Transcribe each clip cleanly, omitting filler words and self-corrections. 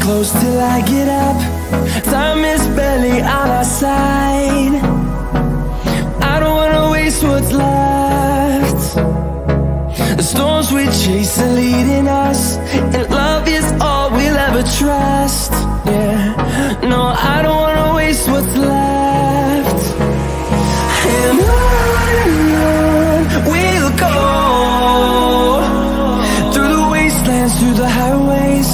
close till I get up. Time is barely on our side. I don't wanna waste what's left. The storms we chase are leading us, and love is all we'll ever trust. Yeah, no, I don't wanna waste what's left. And on we'll go, through the wastelands, through the highways,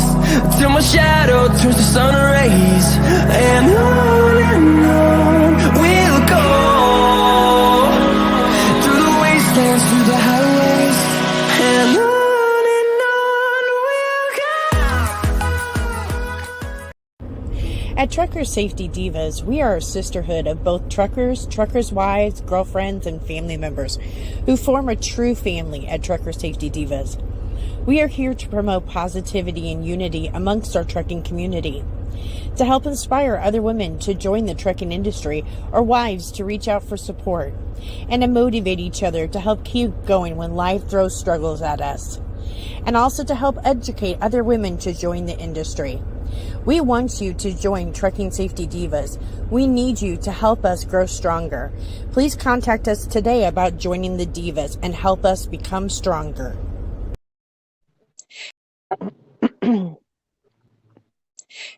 till my shadow turns to sun rays. And on we'll go, through the wastelands, through the highways, and on we'll go. At Trucker Safety Divas, we are a sisterhood of both truckers, truckers' wives, girlfriends, and family members who form a true family at Trucker Safety Divas. We are here to promote positivity and unity amongst our trucking community, to help inspire other women to join the trucking industry or wives to reach out for support, and to motivate each other to help keep going when life throws struggles at us, and also to help educate other women to join the industry. We want you to join Trucking Safety Divas. We need you to help us grow stronger. Please contact us today about joining the Divas and help us become stronger.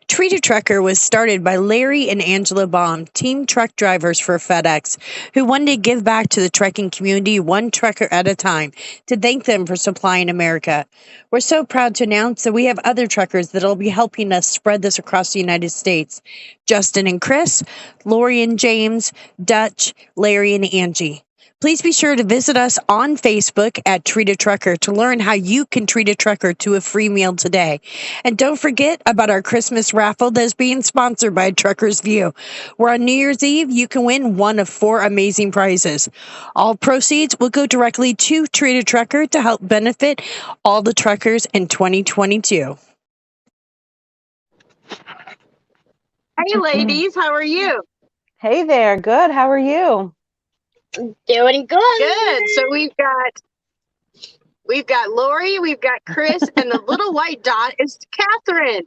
Treat a Trucker was started by Larry and Angela Baum, team truck drivers for FedEx, who wanted to give back to the trucking community one trucker at a time to thank them for supplying America. We're so proud to announce that we have other truckers that will be helping us spread this across the United States. Justin and Chris, Lori and James, Dutch, Larry and Angie. Please be sure to visit us on Facebook at Treat a Trucker to learn how you can treat a trucker to a free meal today. And don't forget about our Christmas raffle that is being sponsored by Trucker's View, where on New Year's Eve you can win one of 4 amazing prizes. All proceeds will go directly to Treat a Trucker to help benefit all the truckers in 2022. Hey ladies, how are you? Hey there, good. How are you? Doing good. Good. So we've got Lori, we've got Chris, and the little white dot is Catherine.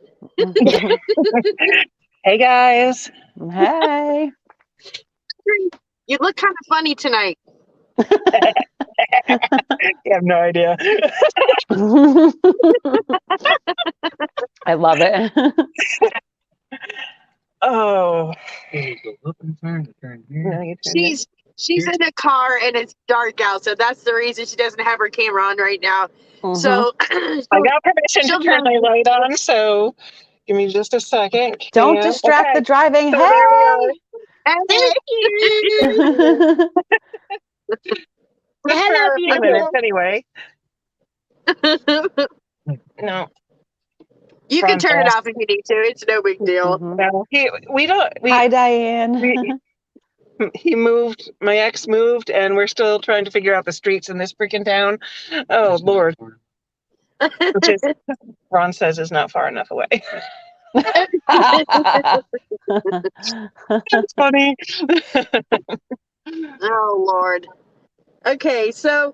Hey guys. Hey. You look kind of funny tonight. I have no idea. I love it. Oh. She's in a car and it's dark out, so that's the reason she doesn't have her camera on right now. So I got permission to turn my light on, so give me just a second. Don't distract the driving. So Hey! Hello, a few minutes anyway. No. You can turn it off if you need to. It's no big deal. No, Hi, Diane. He moved, my ex moved, and we're still trying to figure out the streets in this freaking town. Oh, Lord. Which is, Ron says is not far enough away. That's funny. Oh, Lord. Okay, so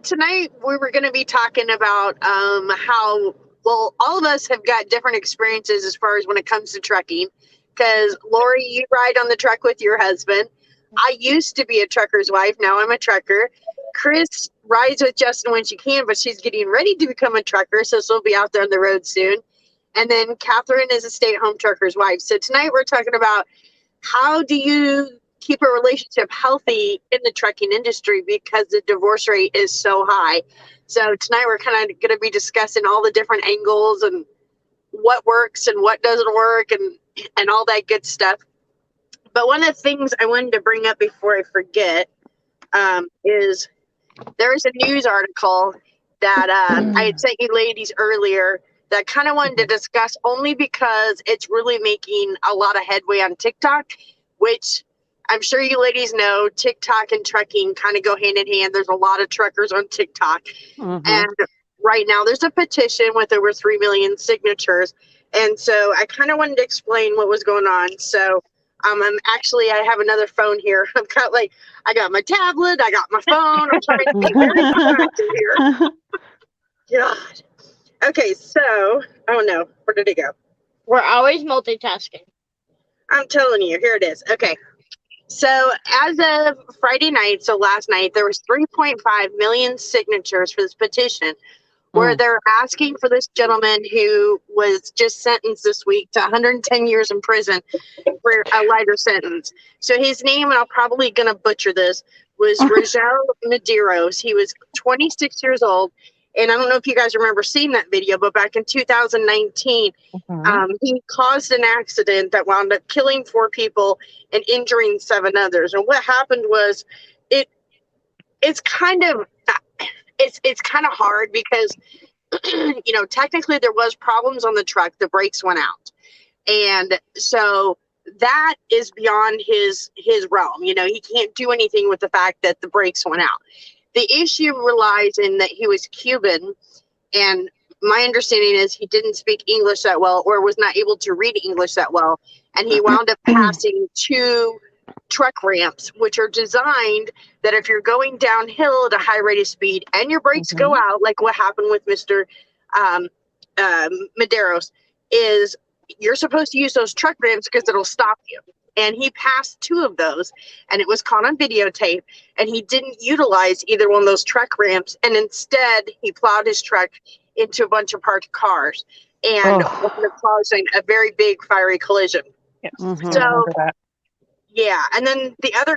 tonight we were going to be talking about how, well, all of us have got different experiences as far as when it comes to trucking. Because Lori, you ride on the truck with your husband. I used to be a trucker's wife. Now I'm a trucker. Chris rides with Justin when she can, but she's getting ready to become a trucker, so she'll be out there on the road soon. And then Catherine is a stay-at-home trucker's wife. So tonight we're talking about how do you keep a relationship healthy in the trucking industry because the divorce rate is so high. So tonight we're kind of going to be discussing all the different angles and what works and what doesn't work and all that good stuff. But one of the things I wanted to bring up before I forget is there was a news article that I had sent you ladies earlier that kind of wanted to discuss only because it's really making a lot of headway on TikTok, which I'm sure you ladies know TikTok and trucking kind of go hand in hand. There's a lot of truckers on TikTok. And right now there's a petition with over 3 million signatures. And so I kind of wanted to explain what was going on. So I have another phone here. I got my tablet, I got my phone. I'm trying to be very proactive here. God. Okay, so, oh no, where did it go? We're always multitasking. I'm telling you, here it is. Okay. So as of Friday night, so last night, there was 3.5 million signatures for this petition where they're asking for this gentleman who was just sentenced this week to 110 years in prison for a lighter sentence. So his name, and I'm probably going to butcher this, was Rogel Medeiros. He was 26 years old. And I don't know if you guys remember seeing that video, but back in 2019, he caused an accident that wound up killing 4 people and injuring 7 others. And what happened was it's kind of hard because technically there was problems on the truck. The brakes went out. And so that is beyond his realm. He can't do anything with the fact that the brakes went out. The issue relies in that he was Cuban, and my understanding is he didn't speak English that well or was not able to read English that well, and he wound up passing 2 truck ramps, which are designed that if you're going downhill at a high rate of speed and your brakes go out, like what happened with Mr. Medeiros, is you're supposed to use those truck ramps because it'll stop you. And he passed 2 of those, and it was caught on videotape, and he didn't utilize either one of those truck ramps, and instead he plowed his truck into a bunch of parked cars and wound up causing a very big fiery collision. Yes. So yeah, and then the other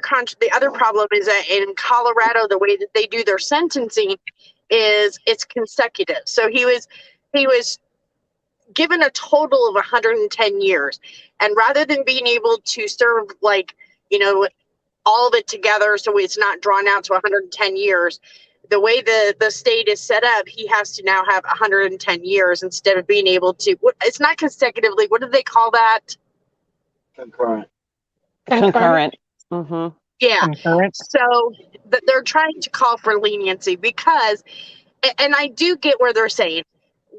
problem is that in Colorado, the way that they do their sentencing is it's consecutive. So he was given a total of 110 years, and rather than being able to serve all of it together, so it's not drawn out to 110 years, the way the state is set up, he has to now have 110 years instead of being able to. It's not consecutively. What do they call that? Concurrent. Yeah. Concurrent. So they're trying to call for leniency because, and I do get where they're saying.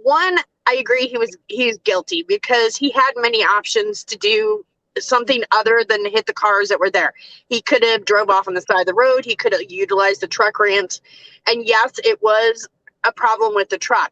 One, I agree he's guilty because he had many options to do something other than hit the cars that were there. He could have drove off on the side of the road. He could have utilized the truck ramps. And yes, it was a problem with the truck.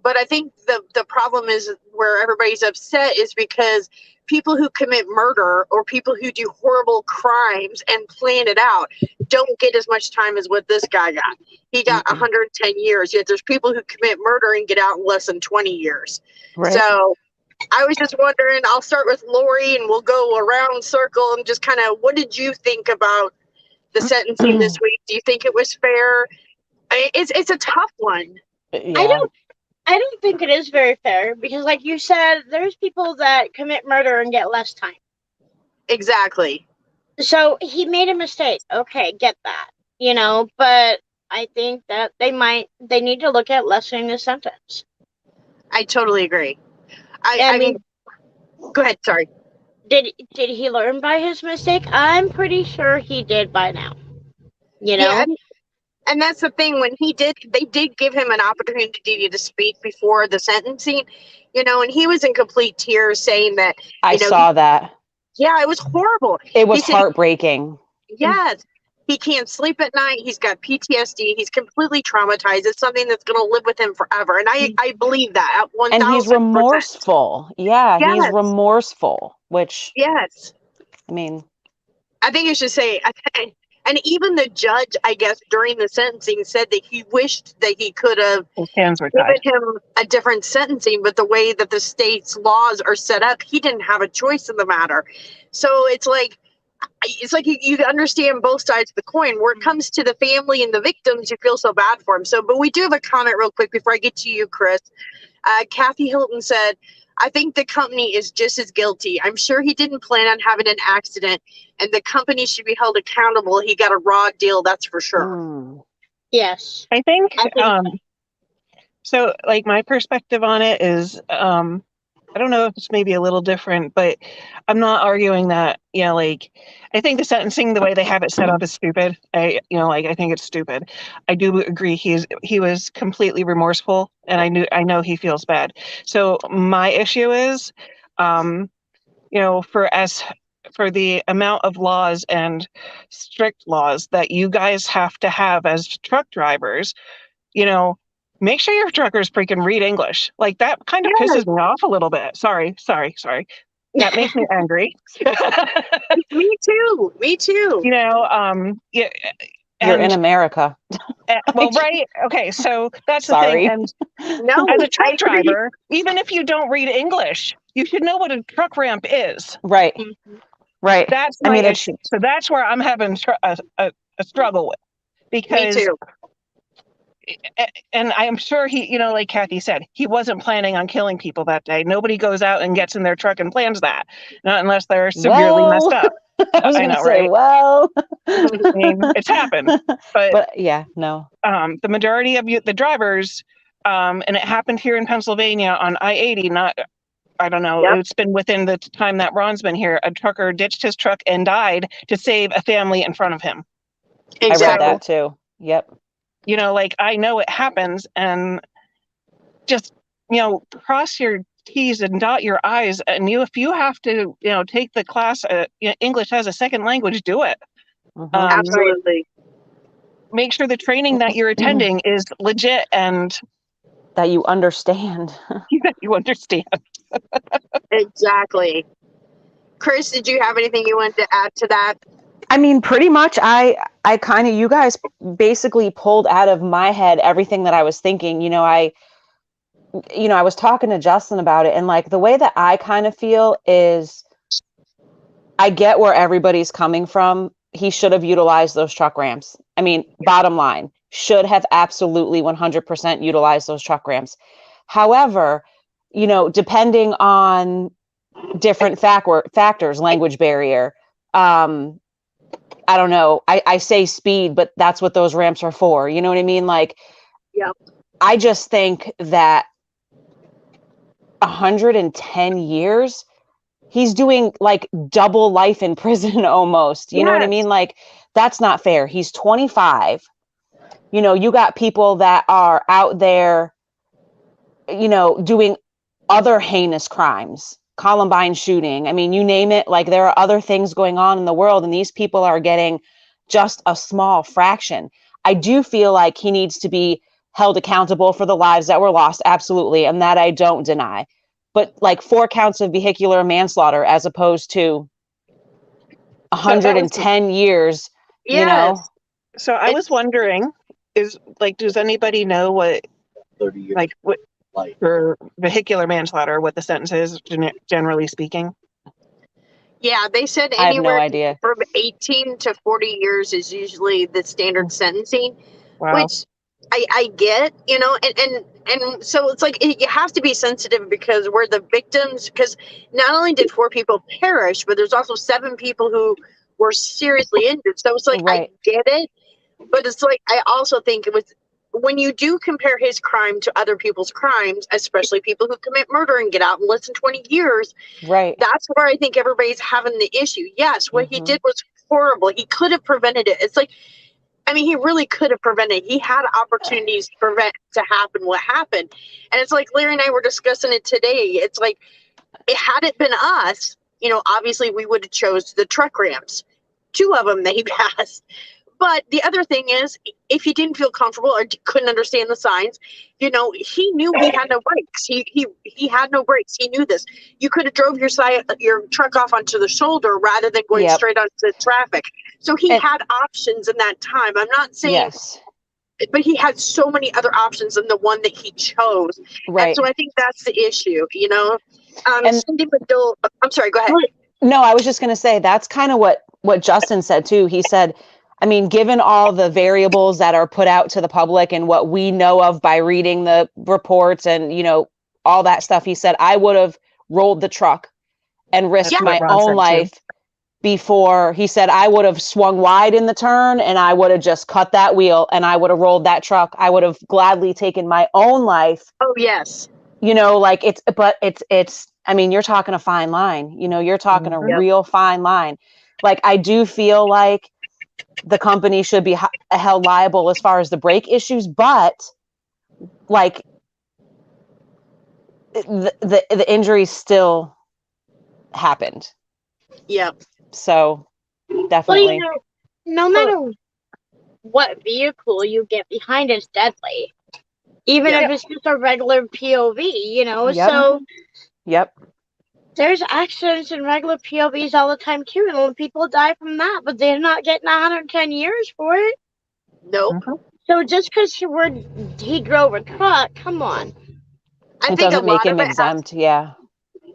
But I think the problem is where everybody's upset is because people who commit murder or people who do horrible crimes and plan it out don't get as much time as what this guy got. He got 110 years, yet there's people who commit murder and get out in less than 20 years. Right. So I was just wondering, I'll start with Lori and we'll go around circle and just kind of, what did you think about the sentencing this week? Do you think it was fair? It's a tough one. Yeah. I don't think it is very fair because, like you said, there's people that commit murder and get less time. Exactly. So he made a mistake. Okay, get that. But I think that they need to look at lessening the sentence. I totally agree. I mean, go ahead. Sorry. Did he learn by his mistake? I'm pretty sure he did by now. Yeah. And that's the thing, they did give him an opportunity to speak before the sentencing, and he was in complete tears saying that. I saw that. Yeah, it was horrible. It was heartbreaking. Yes. He can't sleep at night. He's got PTSD. He's completely traumatized. It's something that's going to live with him forever. And I believe that at 1,000%. And he's remorseful. Yeah, yes. He's remorseful, which. Yes. I mean. I think you should say. And even the judge, I guess, during the sentencing said that he wished that he could have given him a different sentencing, but the way that the state's laws are set up, he didn't have a choice in the matter. So it's like you understand both sides of the coin. Where it comes to the family and the victims, you feel so bad for them. But we do have a comment real quick before I get to you, Chris. Kathy Hilton said, I think the company is just as guilty. I'm sure he didn't plan on having an accident, and the company should be held accountable. He got a raw deal, that's for sure. Yes. I think so, like, my perspective on it is, I don't know if it's maybe a little different, but I'm not arguing that, I think the sentencing, the way they have it set up is stupid. I think it's stupid. I do agree he was completely remorseful, and I know he feels bad. So my issue is, for the amount of laws and strict laws that you guys have to have as truck drivers, make sure your truckers freaking read English. Like that kind of pisses me off a little bit. Sorry. That makes me angry. Me too. You know, yeah. You're in America. Well, right. Okay. So that's Sorry. the thing. And No, as a truck driver, even if you don't read English, you should know what a truck ramp is. Right. Right. That's my issue. So that's where I'm having a struggle with, because me too. And I am sure he, you know, like Kathy said, he wasn't planning on killing people that day. Nobody goes out and gets in their truck and plans that, not unless they're severely messed up. I was going to say, right? well, I mean, it's happened, but yeah, no. The majority of the drivers, and it happened here in Pennsylvania on I-80. I don't know. Yep. It's been within the time that Ron's been here. A trucker ditched his truck and died to save a family in front of him. Exactly. I read that too. Yep. You know, like, I know it happens, and just, you know, cross your T's and dot your I's. And if you have to, you know, take the class, English as a second language, do it. Absolutely. Make sure the training that you're attending is legit and that you understand. You understand. Exactly. Chris, did you have anything you wanted to add to that? I mean, pretty much, I kind of, you guys basically pulled out of my head everything that I was thinking. You know, I was talking to Justin about it, and like the way that I kind of feel is, I get where everybody's coming from. He should have utilized those truck ramps. I mean, bottom line, should have absolutely 100% utilized those truck ramps. However, you know, depending on different factors, language barrier, I don't know. I say speed, but that's what those ramps are for. You know what I mean? Like, yeah. I just think that 110 years, he's doing like double life in prison almost. You know what I mean? Like, that's not fair. He's 25. You know, you got people that are out there, you know, doing other heinous crimes. Columbine shooting. I mean, you name it, like there are other things going on in the world, and these people are getting just a small fraction. I do feel like he needs to be held accountable for the lives that were lost. Absolutely. And that I don't deny, but like 4 counts of vehicular manslaughter as opposed to 110 years, you know? So I was wondering, does anybody know what, 30 years. like what, for vehicular manslaughter, what the sentence is, generally speaking? Yeah, they said anywhere from 18 to 40 years is usually the standard sentencing, which I get, you know, and so it's like you have to be sensitive because we're the victims, because not only did 4 people perish, but there's also 7 people who were seriously injured. So it's like, I get it, but it's like, I also think it was, when you do compare his crime to other people's crimes, especially people who commit murder and get out in less than 20 years, that's where I think everybody's having the issue. Yes, what he did was horrible. He could have prevented it. It's like, I mean, he really could have prevented it. He had opportunities to happen what happened. And it's like Larry and I were discussing it today. It's like, had it been us, you know, obviously we would have chose the truck ramps. 2 of them that he passed. But the other thing is, if he didn't feel comfortable or couldn't understand the signs, you know, he knew he had no brakes. He had no brakes. He knew this. You could have drove your truck off onto the shoulder rather than going straight onto the traffic. So he had options in that time. I'm not saying, but he had so many other options than the one that he chose. And so I think that's the issue, you know. Cindy McDill, I'm sorry, go ahead. No, I was just going to say, that's kind of what Justin said too. He said, I mean, given all the variables that are put out to the public and what we know of by reading the reports and, you know, all that stuff, he said, I would have rolled the truck and risked my own life before. He said, I would have swung wide in the turn and I would have just cut that wheel and I would have rolled that truck. I would have gladly taken my own life. Oh, yes. You know, like it's, I mean, you're talking a fine line, you know, you're talking a real fine line. Like, I do feel like the company should be held liable as far as the brake issues, but like the injuries still happened. Yeah. So definitely. Well, you know, no matter what vehicle you get behind is deadly. even Yeah. if it's just a regular POV, you know. Yep. So Yep. there's accidents in regular POVs all the time too, and people die from that, but they're not getting 110 years for it. Nope. Mhm. So just because he drove a truck, come on. I It think a doesn't make lot of him it has. exempt. Yeah.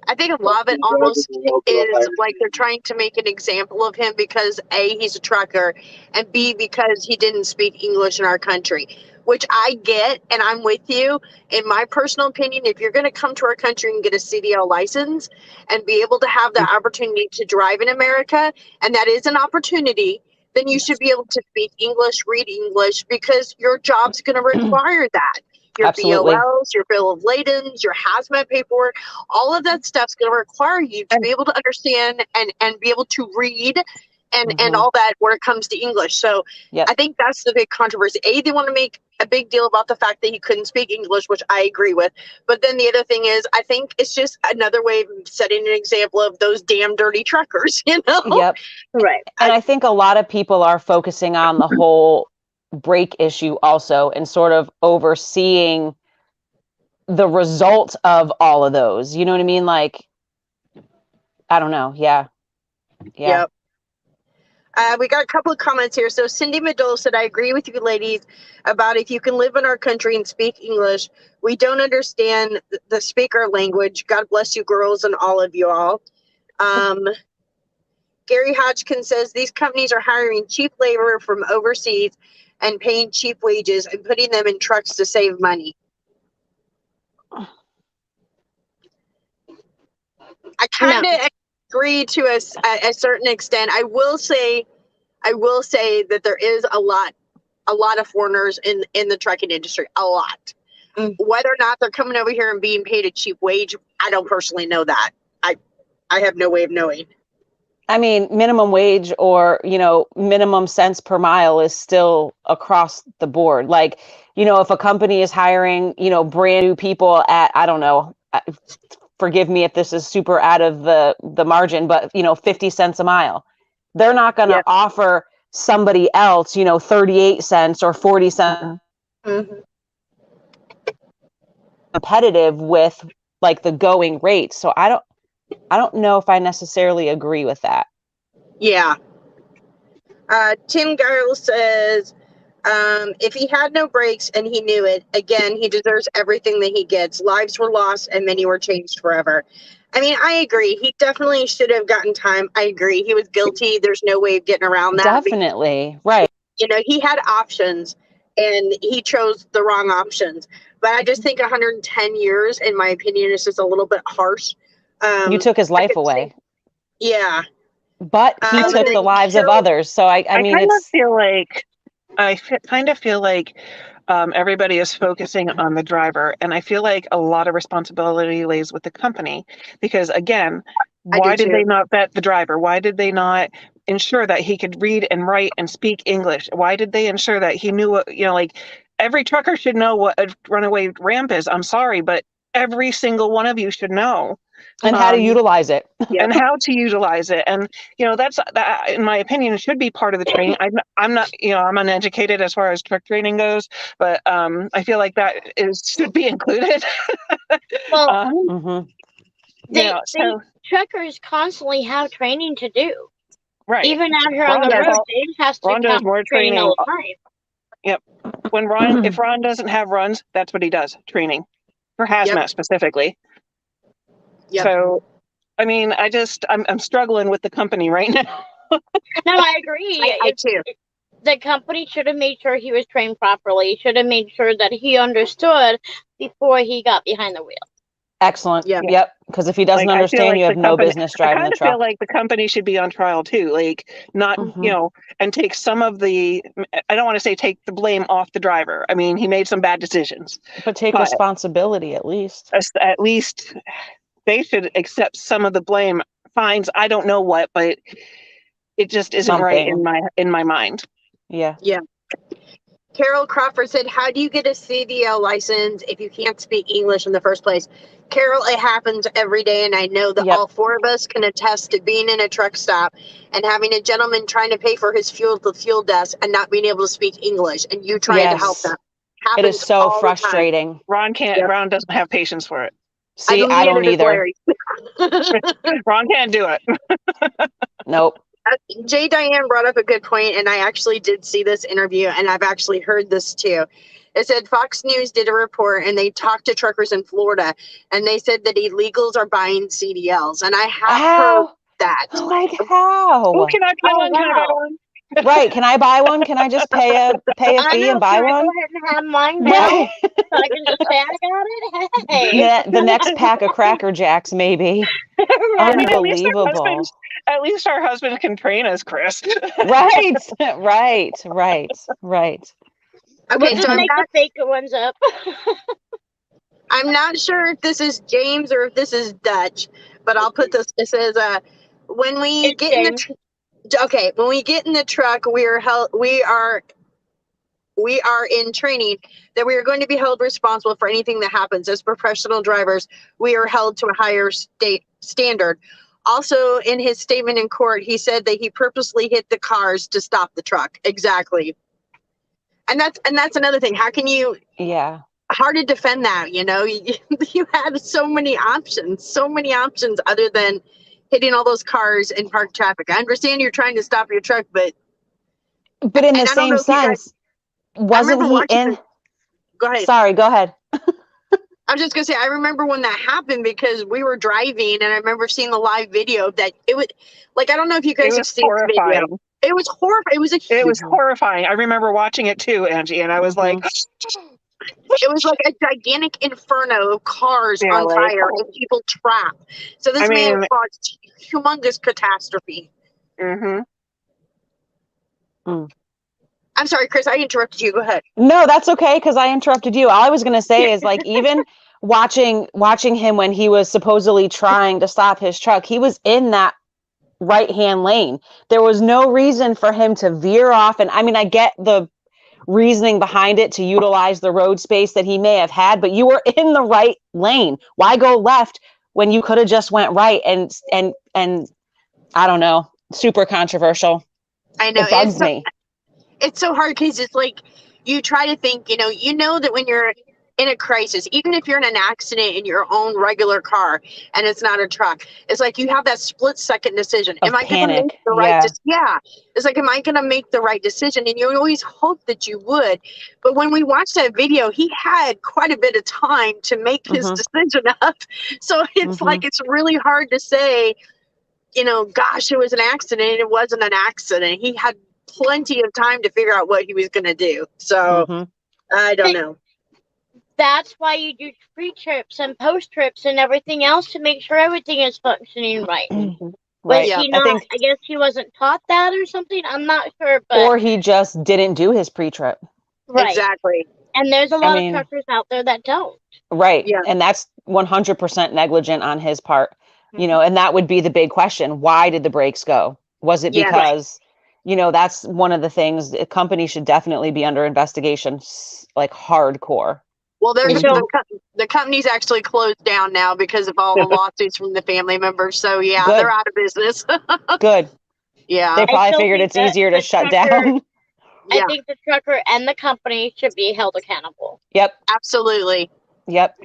I think a lot of it almost is like they're trying to make an example of him because A, he's a trucker, and B, because he didn't speak English in our country, which I get, and I'm with you. In my personal opinion, if you're going to come to our country and get a CDL license and be able to have the opportunity to drive in America, and that is an opportunity, then you should be able to speak English, read English, because your job's going to require that. Your Absolutely. BOLs, your bill of ladens, your hazmat paperwork, all of that stuff's going to require you to be able to understand and be able to read and Mhm. all that when it comes to English. So Yep. I think that's the big controversy. A, they want to make a big deal about the fact that he couldn't speak English, which I agree with. But then the other thing is, I think it's just another way of setting an example of those damn dirty truckers, you know? Yep. Right. And I think a lot of people are focusing on the whole break issue also and sort of overseeing the result of all of those. You know what I mean? Like, I don't know. Yeah. Yeah. Yep. We got a couple of comments here. So Cindy Madole said, I agree with you ladies about if you can live in our country and speak English. We don't understand the speaker language. God bless you girls and all of you all. Gary Hodgkin says these companies are hiring cheap labor from overseas and paying cheap wages and putting them in trucks to save money. I kind of agree to a certain extent. I will say that there is a lot of foreigners in the trucking industry, a lot. Whether or not they're coming over here and being paid a cheap wage, I don't personally know that. I have no way of knowing. I mean, minimum wage or, minimum cents per mile is still across the board. Like, if a company is hiring, brand new people at, I don't know, forgive me if this is super out of the margin, but, 50 cents a mile. They're not going to offer somebody else, 38 cents or 40 cents competitive with like the going rate. So I don't know if I necessarily agree with that. Yeah. Tim Giles says, if he had no brakes and he knew it, again, he deserves everything that he gets. Lives were lost and many were changed forever. I mean, I agree. He definitely should have gotten time. I agree. He was guilty. There's no way of getting around that. Definitely. Right. He had options and he chose the wrong options. But I just think 110 years, in my opinion, is just a little bit harsh. You took his life away. Yeah. But he took the lives of others. So I mean, kind of feel like everybody is focusing on the driver, and I feel like a lot of responsibility lays with the company because, again, why did they not vet the driver? Why did they not ensure that he could read and write and speak English? Why did they ensure that he knew what, like every trucker should know what a runaway ramp is? I'm sorry, but every single one of you should know. And how to utilize it. And how to utilize it. And, that, in my opinion, should be part of the training. I'm not, I'm uneducated as far as truck training goes, but I feel like that should be included. Well, truckers constantly have training to do. Right. Even out here on the road, Dave has to have more training all the time. Yep. When if Ron doesn't have runs, that's what he does, training for hazmat specifically. Yep. So, I mean, I'm struggling with the company right now. No, I agree. I too. The company should have made sure he was trained properly, should have made sure that he understood before he got behind the wheel. Excellent. Yep. Because if he doesn't understand, you have no business driving the truck. I feel like the company should be on trial too, like not, and take some of the, I don't want to say take the blame off the driver. I mean, he made some bad decisions. But take responsibility at least. At least they should accept some of the blame. Fines, I don't know what, but it just isn't right in my mind. Yeah. Yeah. Carol Crawford said, how do you get a CDL license if you can't speak English in the first place? Carol, it happens every day, and I know that all four of us can attest to being in a truck stop and having a gentleman trying to pay for his fuel at the fuel desk and not being able to speak English, and you trying to help them. happens It is so all the time. frustrating. Ron can't. Yep. Ron doesn't have patience for it. See, I don't neither does either. Larry. Ron can't do it. Nope. Jay Diane brought up a good point, and I actually did see this interview, and I've actually heard this too. It said Fox News did a report, and they talked to truckers in Florida, and they said that illegals are buying CDLs, and I have heard How? that. Like Oh, how? can I buy Oh, one? Can I buy wow. one? Right. Can I buy one? Can I just pay a I fee and know. buy Can I go one? ahead and have mine now? Right. So I can just say I got it? Hey. The next pack of Cracker Jacks, maybe. Right. I mean, Unbelievable. at least our husbands can train us, Chris. Right. Right. Okay, We'll so just make the fake ones up. I'm not sure if this is James or if this is Dutch, but I'll put this. It says, when we It's get in the James. when we get in the truck, we are in training that we are going to be held responsible for anything that happens. As professional drivers, we are held to a higher state standard. Also, in his statement in court, he said that he purposely hit the cars to stop the truck. Exactly. And that's another thing. How can you Yeah. hard to defend that, you know? You had so many options other than hitting all those cars in parked traffic. I understand you're trying to stop your truck, but But in the and I don't know same if you guys, sense, wasn't remember he watching in? go ahead. Sorry, go ahead. I was just gonna say, I remember when that happened because we were driving, and I remember seeing the live video that it was like, I don't know if you It guys have was seen this video. horrifying. It was horrifying. It was a It huge, was horrifying. I remember watching it too, Angie, and I was like, it was like a gigantic inferno of cars yeah, on like, fire and people trapped. So this I man mean, caused humongous catastrophe. hmm I'm sorry, Chris, I interrupted you. Go ahead. No, that's okay because I interrupted you. All I was going to say is like even watching him when he was supposedly trying to stop his truck, he was in that right-hand lane. There was no reason for him to veer off. And I mean, I get the reasoning behind it to utilize the road space that he may have had, but you were in the right lane. Why go left when you could have just went right? And I don't know, super controversial. I know It bugs me. it's so hard because it's like you try to think, you know that when you're in a crisis, even if you're in an accident in your own regular car and it's not a truck, it's like you have that split second decision. Of Am I going to panic, make the yeah. right decision? Yeah. It's like, am I going to make the right decision? And you always hope that you would. But when we watched that video, he had quite a bit of time to make his decision up. So it's like, it's really hard to say, gosh, it was an accident. It wasn't an accident. He had plenty of time to figure out what he was going to do. So I don't know. That's why you do pre-trips and post-trips and everything else to make sure everything is functioning right. Right. Was he not, I guess he wasn't taught that or something. I'm not sure, but or he just didn't do his pre-trip. right. Exactly. And there's a lot of truckers out there that don't. Right. Yeah. And that's 100% negligent on his part. And that would be the big question. Why did the brakes go? Was it because, that's one of the things a company should definitely be under investigation, like hardcore. Well, the company's actually closed down now because of all the lawsuits from the family members. So yeah, Good. they're out of business. Good. Yeah. They probably figured it's easier to shut down. I think the trucker and the company should be held accountable. Yep. Absolutely. Yep.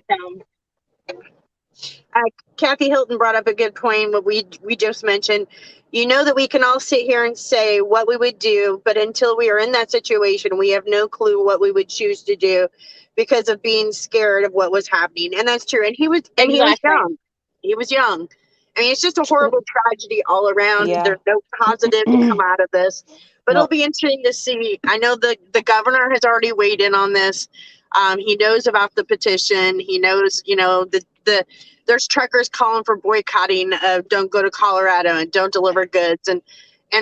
Kathy Hilton brought up a good point. What we just mentioned. That we can all sit here and say what we would do, but until we are in that situation, we have no clue what we would choose to do because of being scared of what was happening. And that's true. And he was young. He was young. I mean, it's just a horrible tragedy all around. Yeah. There's no positive to come out of this. But it'll be interesting to see. I know the governor has already weighed in on this. He knows about the petition. He knows, there's truckers calling for boycotting of don't go to Colorado and don't deliver goods. And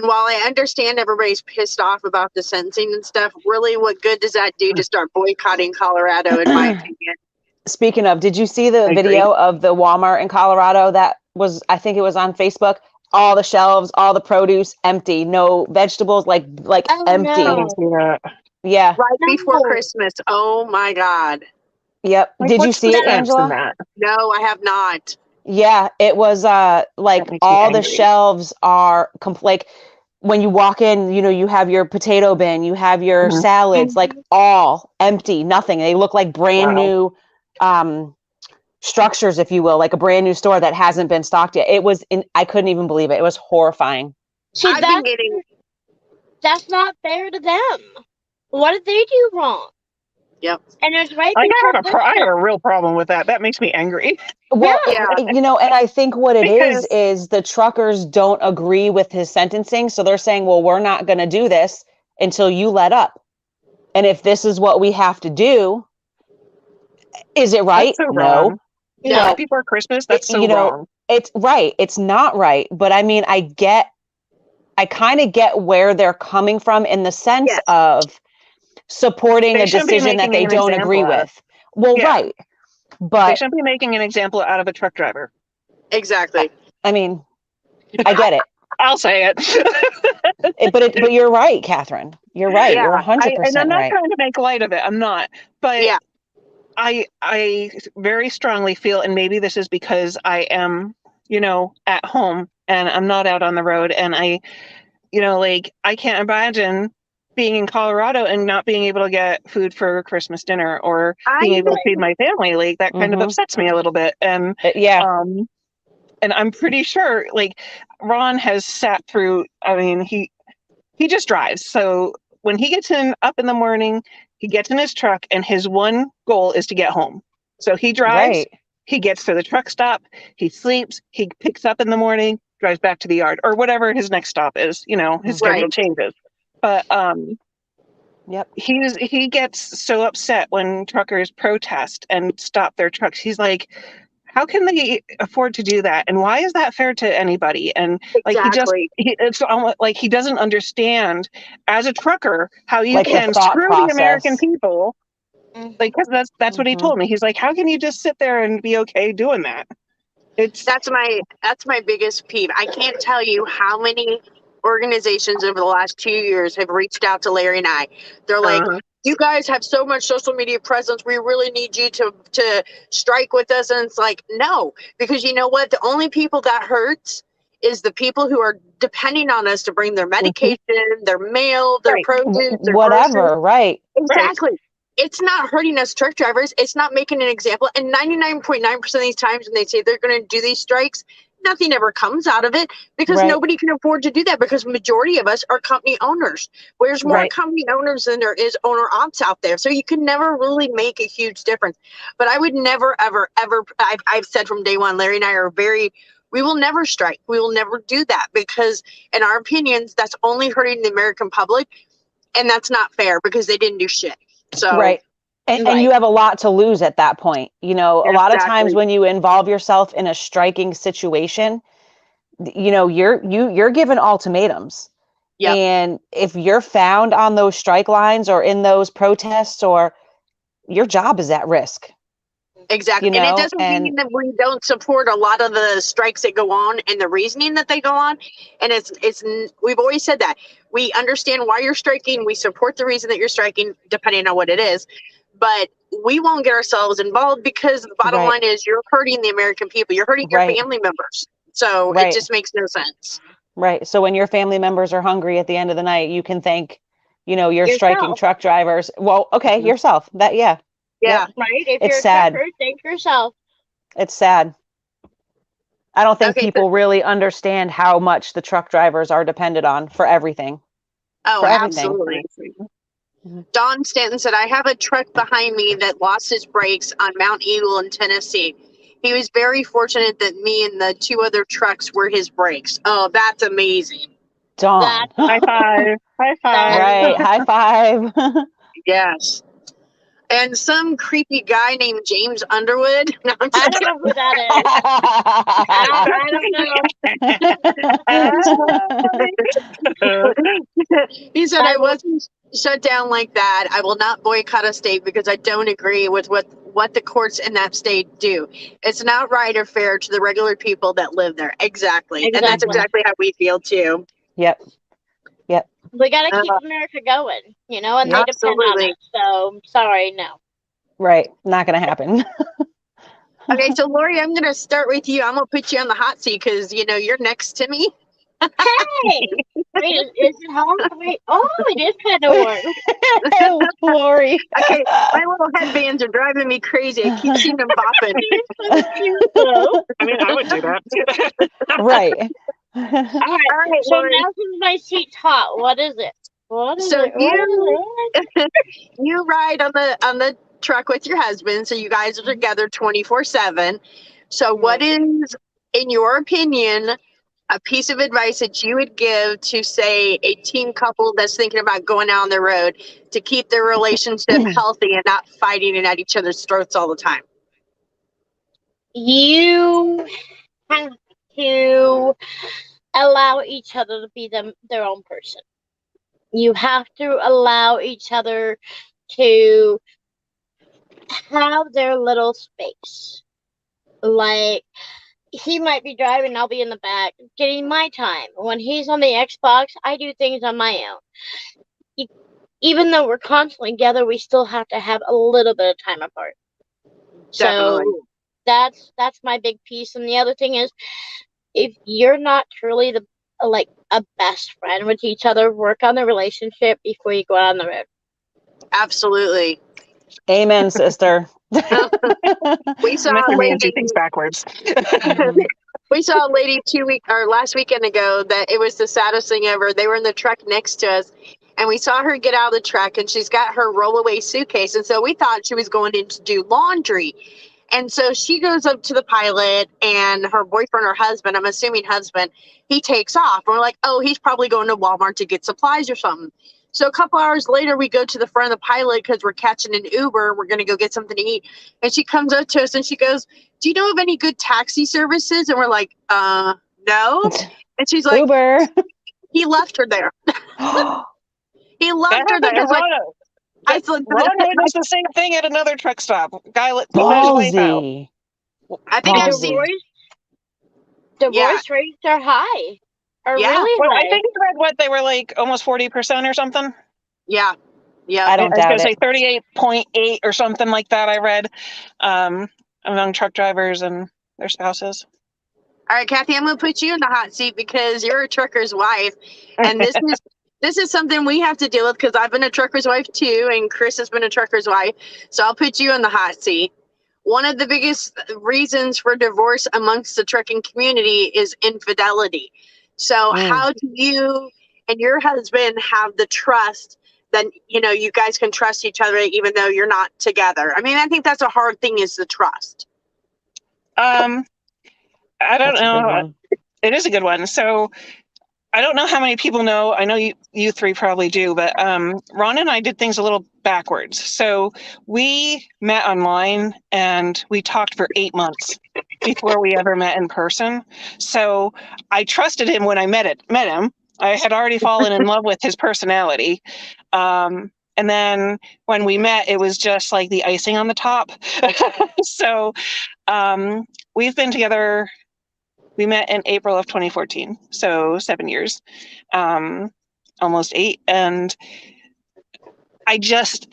while I understand everybody's pissed off about the sentencing and stuff, really what good does that do to start boycotting Colorado, in my opinion? Speaking of, did you see the video of the Walmart in Colorado that was, I think it was on Facebook? All the shelves, all the produce empty, no vegetables, like empty. No. Yeah. Right before Christmas. Oh my God. Yep. Did you see it, Angela? No, I have not. Yeah, it was like all the shelves are like when you walk in, you have your potato bin, you have your Mhm. salads, like all empty, nothing. They look like brand Wow. new structures, if you will, like a brand new store that hasn't been stocked yet. I couldn't even believe it. It was horrifying. See, I've been getting. that's not fair to them. What did they do wrong? Yep. And it's right Like before I have Christmas. a real problem with that. That makes me angry. Well, Yeah. and I think what it Because is the truckers don't agree with his sentencing. So they're saying, well, we're not going to do this until you let up. And if this is what we have to do, is it right? that's so No. wrong. No. Right before Christmas, that's so wrong. It's right. It's not right. But I mean, I kind of get where they're coming from in the sense Yes. of supporting They a shouldn't be decision that making they an don't example agree out of. with. Well, Yeah. right. They But shouldn't be making an example out of a truck driver. Exactly. I mean, I get it. I'll say it. But you're right, Catherine. You're right. Yeah. You're And I'm 100% not right. trying to make light of it. I'm not. But Yeah. I very strongly feel, and maybe this is because I am, at home and I'm not out on the road, and I can't imagine being in Colorado and not being able to get food for Christmas dinner or being able to feed my family. Like that kind of upsets me a little bit. And Yeah. and I'm pretty sure like Ron has sat through, I mean, he just drives. So when he gets up in the morning, he gets in his truck and his one goal is to get home. So he drives, Right. he gets to the truck stop, he sleeps, he picks up in the morning, drives back to the yard or whatever his next stop is, his schedule changes. But Yep. he gets so upset when truckers protest and stop their trucks. He's like, how can they afford to do that? And why is that fair to anybody? And like it's almost like he doesn't understand as a trucker how you Like the can thought screw the American process. people. Like, because that's what he told me. He's like, how can you just sit there and be okay doing that? That's my biggest peeve. I can't tell you how many organizations over the last 2 years have reached out to Larry and I. They're like, you guys have so much social media presence. We really need you to strike with us. And it's like, no, because you know what? The only people that hurts is the people who are depending on us to bring their medication, their mail, their produce, their whatever. groceries. Right. Exactly. Right. It's not hurting us truck drivers. It's not making an example. And 99.9% of these times when they say they're going to do these strikes, nothing ever comes out of it because nobody can afford to do that because majority of us are company owners. There's more company owners than there is owner ops out there. So you can never really make a huge difference. But I would never, ever, ever, I've said from day one, Larry and I are we will never strike. We will never do that because in our opinions, that's only hurting the American public. And that's not fair because they didn't do shit. So right. And you have a lot to lose at that point. A lot of times when you involve yourself in a striking situation, you're given ultimatums. Yep. And if you're found on those strike lines or in those protests, or your job is at risk. Exactly. And it doesn't mean that we don't support a lot of the strikes that go on and the reasoning that they go on. And we've always said that we understand why you're striking. We support the reason that you're striking, depending on what it is. But we won't get ourselves involved because the bottom line is you're hurting the American people. You're hurting your family members. So it just makes no sense. Right. So when your family members are hungry at the end of the night, you can thank, your striking truck drivers. Well, okay, yourself. Yeah. Right. If it's you're sad. a trucker, thank yourself. It's sad. I don't think people really understand how much the truck drivers are dependent on for everything. Oh, for absolutely. Don Stanton said, I have a truck behind me that lost its brakes on Mount Eagle in Tennessee. He was very fortunate that me and the two other trucks were his brakes. Oh, that's amazing. Dawn. High five. High five. Right. High five. Yes. And some creepy guy named James Underwood. No, I don't know who that is. He said, I wasn't shut down like that. I will not boycott a state because I don't agree with what the courts in that state do. It's not right or fair to the regular people that live there. Exactly. And that's exactly how we feel too. Yep. We got to keep America going, and they depend on us. So, sorry, no. Right. Not going to happen. Okay, so Lori, I'm going to start with you. I'm going to put you on the hot seat because, you're next to me. Hey, wait, is it home? Wait, oh, it is kind of warm. Lori. Okay, my little headbands are driving me crazy. I keep seeing them bopping. It is kind of cute, though. I mean, I would do that. Right. All right, All right, so Lori. now since my seat's hot, what is it? What is So it? What is it? you ride on the truck with your husband, so you guys are together 24/7. So what is, in your opinion, a piece of advice that you would give to, say, a teen couple that's thinking about going out on the road to keep their relationship healthy and not fighting and at each other's throats all the time? You have to allow each other to be their own person. You have to allow each other to have their little space. Like, he might be driving, I'll be in the back getting my time. When he's on the Xbox, I do things on my own. Even though we're constantly together, we still have to have a little bit of time apart. Definitely. So that's my big piece. And the other thing is, if you're not truly like a best friend with each other, work on the relationship before you go out on the road. Absolutely. Amen, sister. We saw Mr. a Man do lady. things backwards. We saw a lady last weekend ago that it was the saddest thing ever. They were in the truck next to us, and we saw her get out of the truck, and she's got her rollaway suitcase, and so we thought she was going in to do laundry. And so she goes up to the pilot, and her boyfriend or husband, I'm assuming husband, he takes off. And we're like, oh, he's probably going to Walmart to get supplies or something. So a couple hours later, we go to the front of the pilot because we're catching an Uber. We're going to go get something to eat. And she comes up to us and she goes, do you know of any good taxi services? And we're like, no. And she's like, Uber. he left her there. He left That her there. happened to Rona. I thought, Ron witnessed the same thing at another truck stop. Guy put his wife out. Ballsy. I think I've Ballsy. seen. Divorce rates are high. Are Yeah. really Well, high. I think you read what they were like, almost 40% or something. Yeah. Yeah. I don't I was going doubt to say it. 38.8 or something like that. I read among truck drivers and their spouses. All right, Kathy, I'm going to put you in the hot seat because you're a trucker's wife, and this is something we have to deal with because I've been a trucker's wife too, and Chris has been a trucker's wife. So I'll put you in the hot seat. One of the biggest reasons for divorce amongst the trucking community is infidelity. So how do you and your husband have the trust that you guys can trust each other even though you're not together? I mean, I think that's a hard thing, is the trust. I don't That's a good know. one. It is a good one. So I don't know how many people know. I know you three probably do, but Ron and I did things a little backwards. So we met online and we talked for 8 months before we ever met in person. So I trusted him when I met him. I had already fallen in love with his personality. And then when we met, it was just like the icing on the top. So we've been together. We met in April of 2014, so 7 years, almost 8. And I just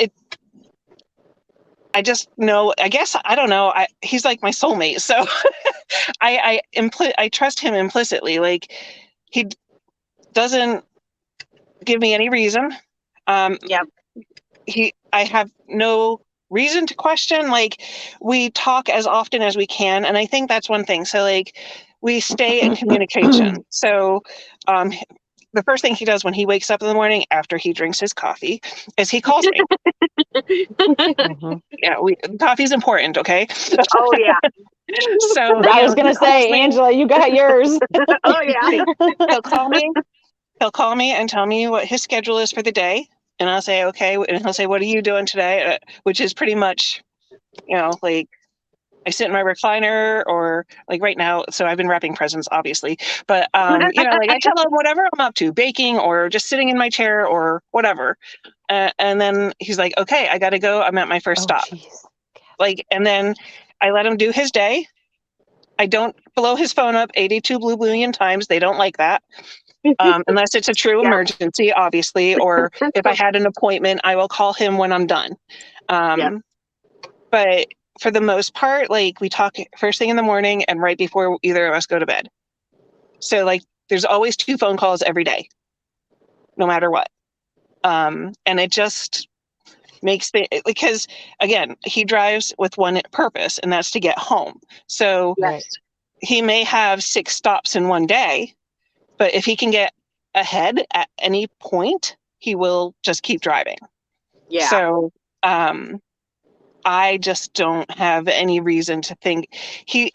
know, I guess, I don't know. He's like my soulmate. So I trust him implicitly. Like, he doesn't give me any reason. Yeah. I have no reason to question. Like, we talk as often as we can. And I think that's one thing. So like, we stay in communication. So the first thing he does when he wakes up in the morning after he drinks his coffee is he calls me. Yeah, coffee's important, okay? Oh yeah. So I was going to say, Angela, you got yours. Oh yeah. He'll call me and tell me what his schedule is for the day. And I'll say, okay. And he'll say, what are you doing today? Which is pretty much, like, I sit in my recliner, or like right now. So I've been wrapping presents, obviously, but like I tell him whatever I'm up to, baking or just sitting in my chair or whatever. And then he's like, okay, I got to go. I'm at my first stop. Geez. Like, and then I let him do his day. I don't blow his phone up 82 billion times. They don't like that. Unless it's a true emergency, obviously, or if I had an appointment, I will call him when I'm done. But for the most part, like, we talk first thing in the morning and right before either of us go to bed. So like, there's always 2 phone calls every day, no matter what. And it just makes because again, he drives with one purpose, and that's to get home. So Yes. he may have 6 stops in one day, but if he can get ahead at any point, he will just keep driving. Yeah. So I just don't have any reason to think he's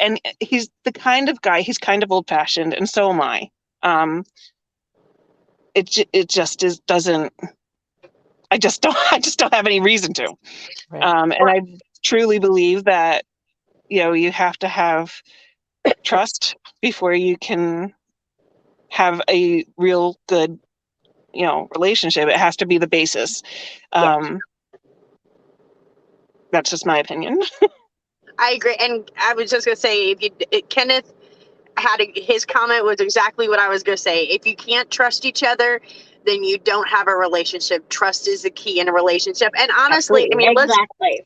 the kind of guy, he's kind of old fashioned, and so am I. It just doesn't, I just don't have any reason to. Right. And I truly believe that, you have to have trust before you can have a real good, relationship. It has to be the basis. That's just my opinion. I agree. And I was just going to say, Kenneth his comment was exactly what I was going to say. If you can't trust each other, then you don't have a relationship. Trust is the key in a relationship. And honestly, Absolutely. I mean, Exactly.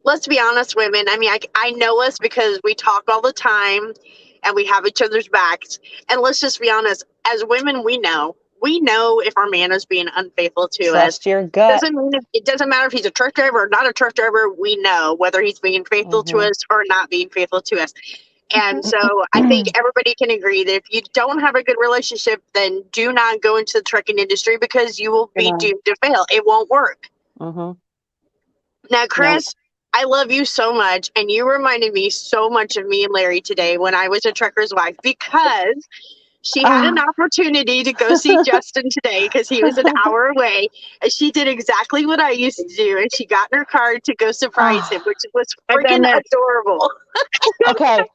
let's be honest, women. I mean, I know us because we talk all the time and we have each other's backs. And let's just be honest, as women, we know if our man is being unfaithful to us. Trust your gut. It doesn't matter if he's a truck driver or not a truck driver. We know whether he's being faithful to us or not being faithful to us. And so I think everybody can agree that if you don't have a good relationship, then do not go into the trucking industry because you will be doomed to fail. It won't work. Now, Chris, I love you so much. And you reminded me so much of me and Larry today when I was a trucker's wife, because she had an opportunity to go see Justin today because he was an hour away. And she did exactly what I used to do. And she got in her car to go surprise him, which was freaking adorable. Okay.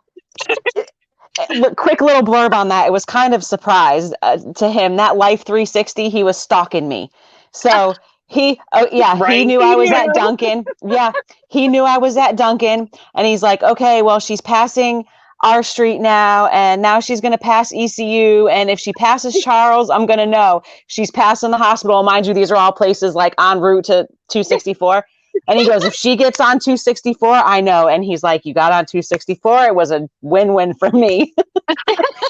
Quick little blurb on that. It was kind of surprise to him. That Life 360, he was stalking me. So he knew I was at Dunkin'. Yeah, he knew I was at Dunkin', and he's like, okay, well, she's passing our street now, and now she's going to pass ECU, and if she passes Charles, I'm going to know she's passing the hospital. Mind you, these are all places like en route to 264. And he goes, if she gets on 264, I know. And he's like, you got on 264. It was a win-win for me.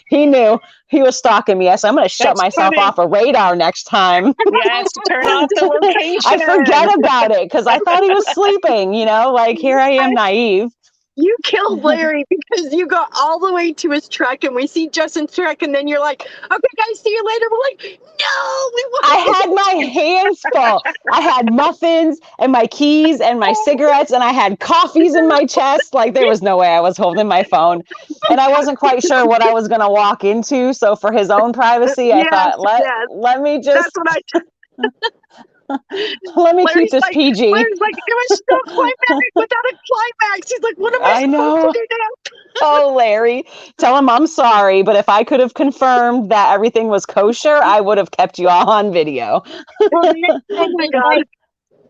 He knew he was stalking me. I said, I'm going to shut myself off a radar next time. Yes, turn off the location. I forget about it because I thought he was sleeping, like here I am naive. You killed Larry because you got all the way to his truck and we see Justin's truck and then you're like, okay guys, see you later. We're like, no, we won't. I had my hands full. I had muffins and my keys and my cigarettes and I had coffees in my chest. Like there was no way I was holding my phone. And I wasn't quite sure what I was going to walk into. So for his own privacy, I thought, let me just... That's what let me keep this PG. Larry's like, it was still climatic without a climax. He's like, what am I supposed to do now? Oh, Larry, tell him I'm sorry, but if I could have confirmed that everything was kosher, I would have kept you all on video. Well, oh my God.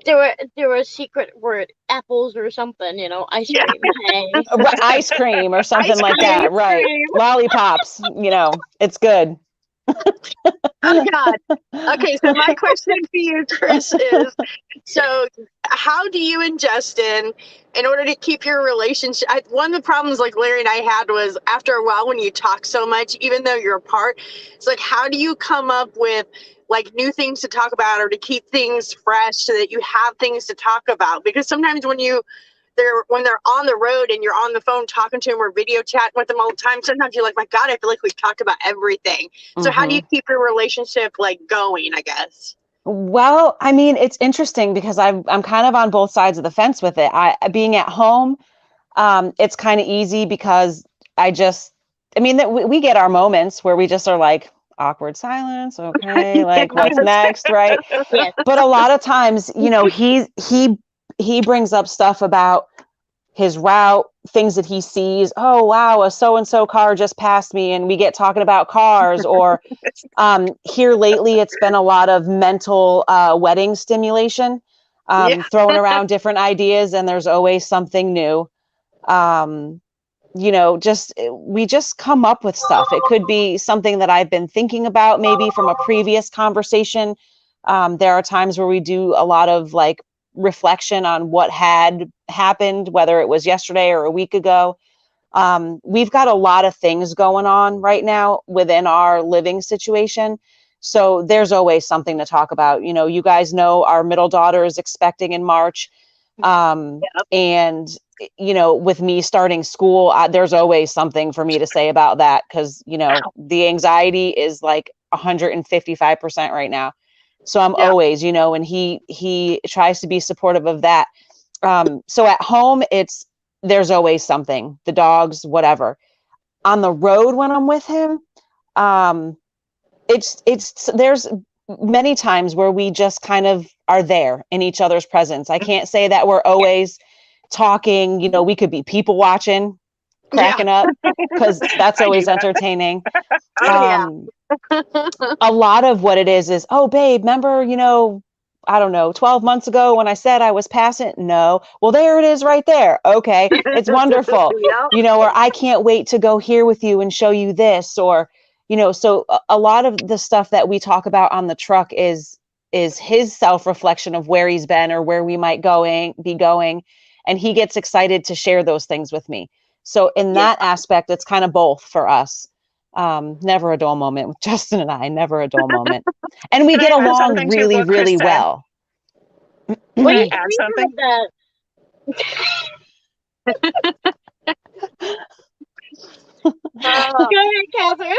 There were secret word apples or something, ice cream. Hey. Ice cream or something like that, right? Lollipops, it's good. Oh God. Okay, so my question for you, Chris, is so how do you and Justin, in order to keep your relationship, one of the problems like Larry and I had was after a while when you talk so much, even though you're apart, it's like how do you come up with like new things to talk about or to keep things fresh so that you have things to talk about? Because sometimes when they're on the road and you're on the phone talking to them or video chatting with them all the time, sometimes you're like, my God, I feel like we've talked about everything. So how do you keep your relationship like going, I guess? Well, I mean, it's interesting because I'm kind of on both sides of the fence with it. Being at home, it's kind of easy because we get our moments where we just are like awkward silence. Okay. Like what's next? Right. Yes. But a lot of times, he brings up stuff about his route, things that he sees. Oh, wow, a so-and-so car just passed me, and we get talking about cars. Or here lately, it's been a lot of mental wedding stimulation, throwing around different ideas, and there's always something new. We just come up with stuff. It could be something that I've been thinking about, maybe from a previous conversation. There are times where we do a lot of like reflection on what had happened, whether it was yesterday or a week ago. We've got a lot of things going on right now within our living situation. So there's always something to talk about. You know, you guys know our middle daughter is expecting in March. And, you know, with me starting school, there's always something for me to say about that. Cause, you know, the anxiety is like 155% right now. So I'm always, you know, and he tries to be supportive of that. So at home, there's always something, the dogs, whatever. On the road when I'm with him, there's many times where we just kind of are there in each other's presence. I can't say that we're always talking, you know, we could be people watching, cracking up, because that's always entertaining. A lot of what it is, oh, babe, remember, you know, I don't know, 12 months ago when I said I was passing? No. Well, there it is right there. Okay. It's wonderful. You know, or I can't wait to go here with you and show you this, or, you know, so a lot of the stuff that we talk about on the truck is his self-reflection of where he's been or where we might be going. And he gets excited to share those things with me. So in that aspect, it's kind of both for us. Never a dull moment with Justin and I, never a dull moment. And we get along really, really well. Can I add something? Go ahead, Catherine.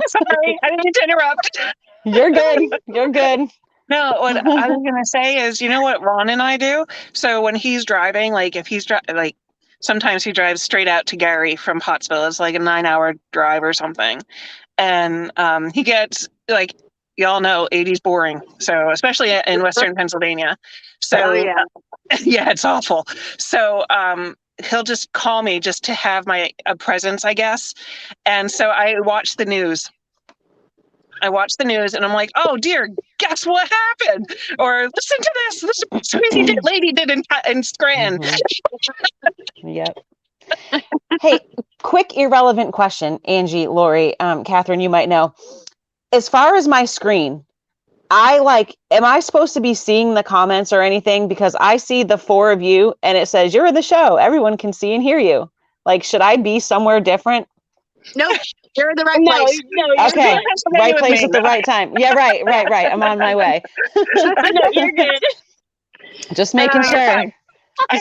Sorry, I didn't mean to interrupt. You're good. You're good. No, what I was going to say is, you know what Ron and I do? So when he's driving, like if he's like sometimes he drives straight out to Gary from Pottsville. It's like a 9-hour drive or something. And he gets, like, y'all know 80's boring. So especially in Western Pennsylvania. So yeah, it's awful. So he'll just call me just to have my presence, I guess. And so I watch the news. And I'm like, oh dear, guess what happened? Or listen to this. This crazy lady did in Scranton. Yep. Hey, quick irrelevant question, Angie, Lori, Catherine, you might know. As far as my screen, am I supposed to be seeing the comments or anything? Because I see the 4 of you and it says you're in the show. Everyone can see and hear you. Like, should I be somewhere different? Nope, you're in the right place. No, okay, right place at the right time. Yeah, right. I'm on my way. No, you're good. Just making sure. I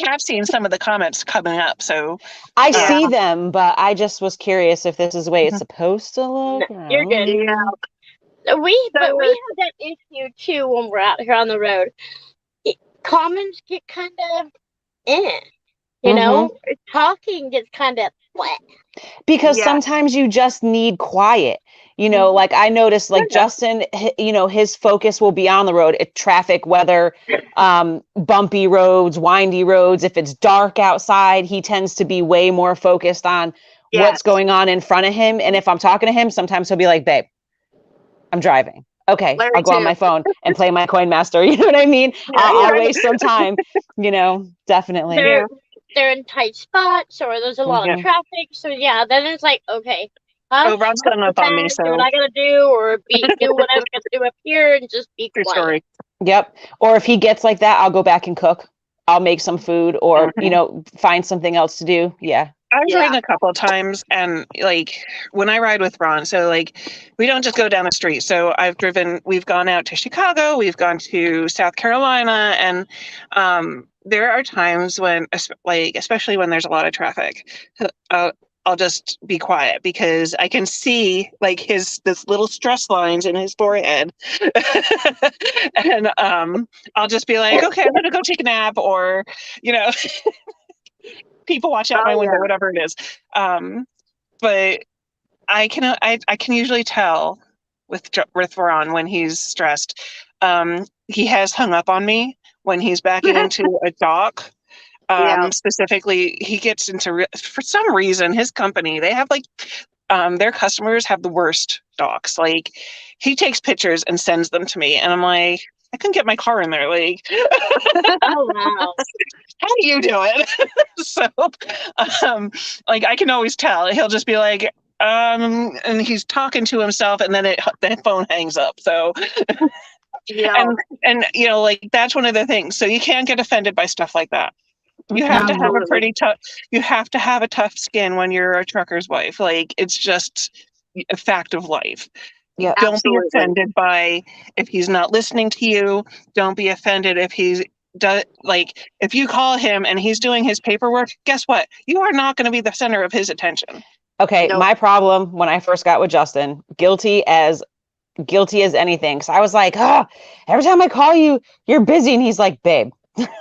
have seen some of the comments coming up, so I see them, but I just was curious if this is the way it's supposed to look. No, you're good. But we have that issue too when we're out here on the road. Comments get kind of you know, talking gets kind of flat. Because sometimes you just need quiet. You know, like I noticed, like Justin, you know, his focus will be on the road, traffic, weather, bumpy roads, windy roads. If it's dark outside, he tends to be way more focused on what's going on in front of him. And if I'm talking to him, sometimes he'll be like, babe, I'm driving. Okay, Larry, I'll go on my phone and play my Coin Master. You know what I mean? I'll waste some time, you know, definitely. They're in tight spots or there's a lot of traffic. So then it's like, okay. Oh, Ron's coming up on me, so do what I gotta do, or do what I gotta do up here, and just be quiet. Sorry. Yep. Or if he gets like that, I'll go back and cook. I'll make some food, or you know, find something else to do. Yeah. I've ridden a couple of times, and like when I ride with Ron, so like we don't just go down the street. So we've gone out to Chicago, we've gone to South Carolina, and there are times when, like, especially when there's a lot of traffic, I'll just be quiet because I can see like this little stress lines in his forehead. And I'll just be like, okay, I'm gonna go take a nap, or, you know, people watch out my window, whatever it is. But I can usually tell with Ron when he's stressed. He has hung up on me when he's backing into a dock. Specifically, he gets into, for some reason, his company, they have like, their customers have the worst docks. Like, he takes pictures and sends them to me, and I'm like, I couldn't get my car in there. Like, oh wow, how do you do it? So, like, I can always tell. He'll just be like, and he's talking to himself, and then the phone hangs up. So, and you know, like, that's one of the things. So you can't get offended by stuff like that. You have to have a Absolutely. pretty tough. You have to have a tough skin when you're a trucker's wife. Like, it's just a fact of life. Yep. Don't be Absolutely. offended by if he's not listening to you. Don't be offended if he's like if you call him and he's doing his paperwork. Guess what? You are not going to be the center of his attention. Okay, Nope. my problem when I first got with Justin, guilty as anything. So I was like, oh, every time I call you, you're busy. And he's like, babe,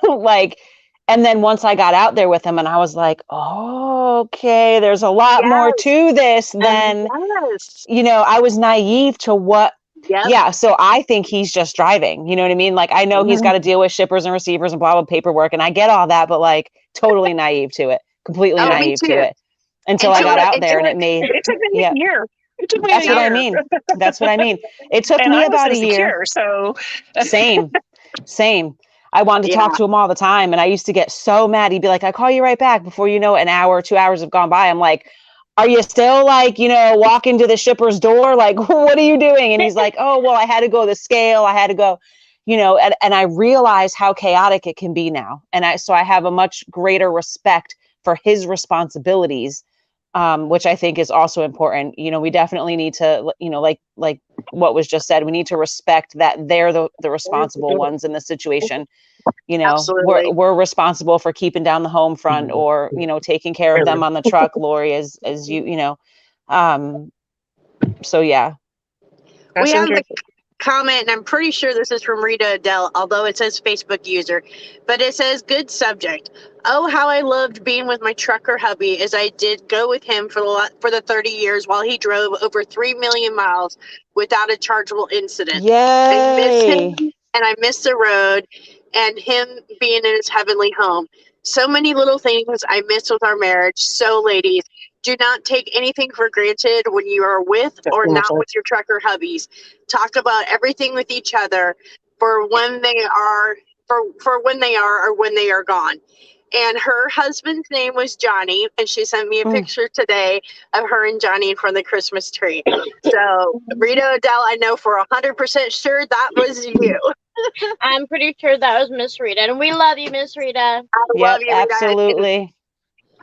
like, and then once I got out there with him and I was like, oh, okay, there's a lot more to this than, Yes. you know, I was naive to what. Yep. Yeah. So I think he's just driving, you know what I mean? Like, I know he's got to deal with shippers and receivers and blah, blah, paperwork. And I get all that, but like totally naive to it, completely Oh, me naive too. to it until I got out there and it made, It took me yeah, a year. It took me that's a what I year. mean. That's what I mean. It took And me I was about a year. insecure, so Same. I wanted to Yeah. talk to him all the time. And I used to get so mad. He'd be like, I call you right back. Before you know it, an hour, 2 hours have gone by. I'm like, are you still like, you know, walking to the shipper's door? Like, what are you doing? And he's like, oh, well, I had to go to the scale. I had to go, you know, and I realize how chaotic it can be now. And I have a much greater respect for his responsibilities, which I think is also important. You know, we definitely need to, you know, like what was just said, we need to respect that they're the responsible ones in the situation. You know, Absolutely. we're responsible for keeping down the home front or, you know, taking care of them on the truck, Lori, as you know. So yeah. We have passenger. the comment, and I'm pretty sure this is from Rita Adele, although it says Facebook user, but it says, good subject. Oh, how I loved being with my trucker hubby as I did go with him for the 30 years while he drove over 3 million miles without a chargeable incident. I miss Yay. him and I miss the road and him being in his heavenly home. So many little things I miss with our marriage. So, ladies, do not take anything for granted when you are with or not with your trucker hubbies. Talk about everything with each other for when they are for when they are or when they are gone. And her husband's name was Johnny, and she sent me a picture today of her and Johnny in front of the Christmas tree. So, Rita Adele, I know for 100% sure that was you. I'm pretty sure that was Miss Rita, and we love you, Miss Rita. I Yep, love you, Rita. absolutely.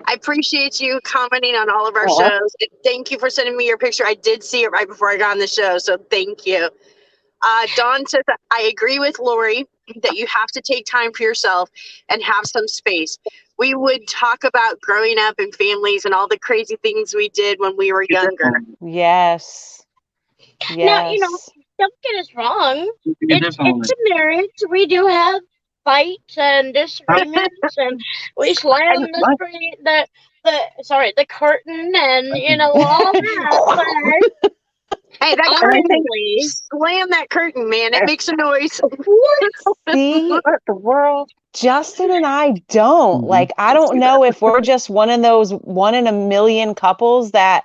I appreciate you commenting on all of our shows. And thank you for sending me your picture. I did see it right before I got on the show, so thank you. Dawn says, I agree with Lori that you have to take time for yourself and have some space. We would talk about growing up and families and all the crazy things we did when we were younger. Yes. Now, you know, don't get us wrong. It's a marriage. We do have fights and disagreements, and we slam the curtain, and you know all that. But hey, that curtain! Slam that curtain, man! It makes a noise. See, What the world? Justin and I don't like. I don't know if we're just one of those 1 in a million couples that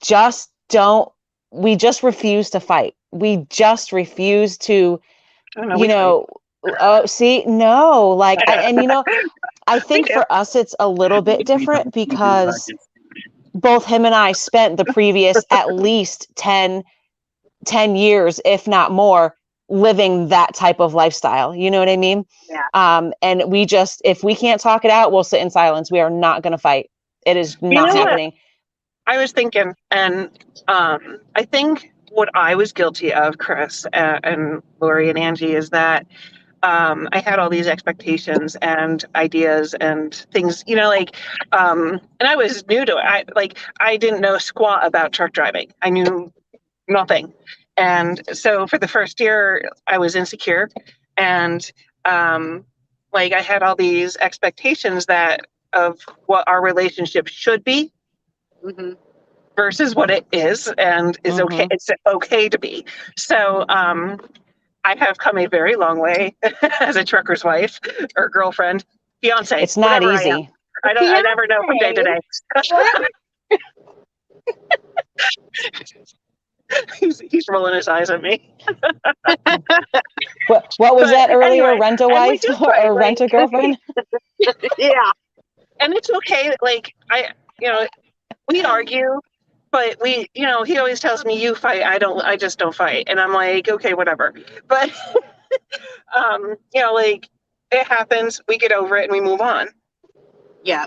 just don't. We just refuse to fight. We just refuse to, you know. See, no, like, and you know, I think for us it's a little bit different because both him and I spent the previous at least 10 years, if not more, living that type of lifestyle. You know what I mean? Yeah. And we just, if we can't talk it out, we'll sit in silence. We are not going to fight. It is not happening. I was thinking, and I think what I was guilty of, Chris and Lori and Angie, is that I had all these expectations and ideas and things, you know, like, and I was new to it. I didn't know squat about truck driving. I knew nothing. And so for the first year, I was insecure, and like I had all these expectations of what our relationship should be. Mm-hmm. Versus what it is and is okay. It's okay to be. So I have come a very long way as a trucker's wife or girlfriend, fiance. It's not easy. I never know from day to day. He's rolling his eyes at me. What was that earlier? Anyway, rent a wife or rent a girlfriend? Yeah. And it's okay. Like we argue, but he always tells me, you fight. I just don't fight. And I'm like, okay, whatever. But, like it happens, we get over it and we move on. Yeah.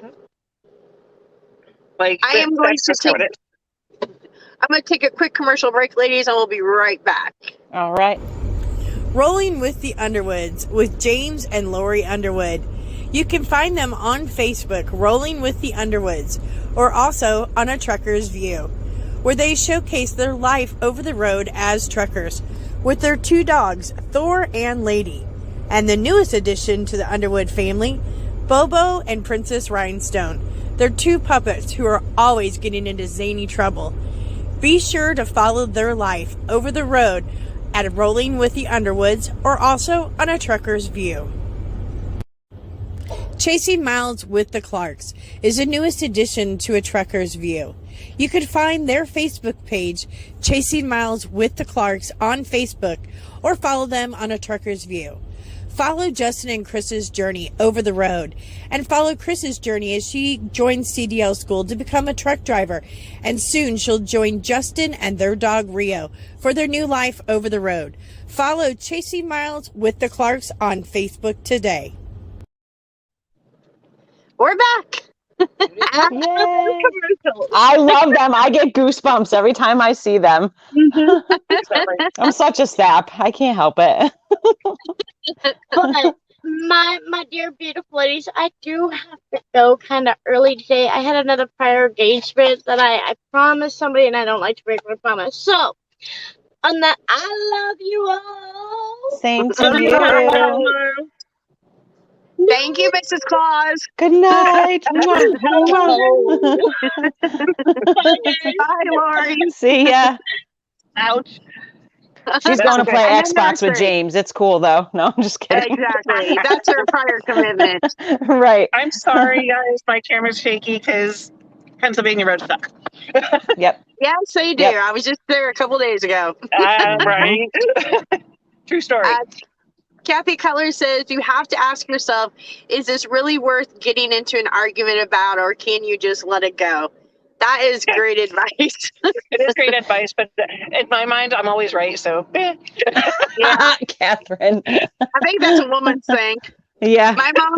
Like I am going that's to just how take. it is. I'm going to take a quick commercial break, ladies, and we'll be right back. All right. Rolling with the Underwoods with James and Lori Underwood. You can find them on Facebook, Rolling with the Underwoods, or also on A Trucker's View, where they showcase their life over the road as truckers with their 2 dogs, Thor and Lady, and the newest addition to the Underwood family, Bobo and Princess Rhinestone. They're 2 puppets who are always getting into zany trouble. Be sure to follow their life over the road at Rolling with the Underwoods or also on A Trucker's View. Chasing Miles with the Clarks is the newest addition to A Trucker's View. You can find their Facebook page, Chasing Miles with the Clarks, on Facebook or follow them on A Trucker's View. Follow Justin and Chris's journey over the road and follow Chris's journey as she joins CDL school to become a truck driver. And soon she'll join Justin and their dog Rio for their new life over the road. Follow Chasing Miles with the Clarks on Facebook today. We're back. Yay. I love them. I get goosebumps every time I see them. I'm such a sap. I can't help it. But my dear beautiful ladies, I do have to go kind of early today. I had another prior engagement that I promised somebody, and I don't like to break my promise. So, on that, I love you all. Same to Love you, you. Mama. Thank you, Mrs. Claus. Good night. Bye, Lori. See ya. Ouch. She's going to play And then Xbox with there's James. It's cool though. No, I'm just kidding. Exactly. That's her prior commitment. Right. I'm sorry, guys. My camera's shaky because Pennsylvania road stuck. Yep. Yes, they do. Yep. I was just there a couple days ago. Right. True story. Kathy Color says you have to ask yourself, is this really worth getting into an argument about, or can you just let it go? That is great advice. It is great advice, but in my mind, I'm always right. So, Yeah, Catherine. I think that's a woman's thing. Yeah. My mom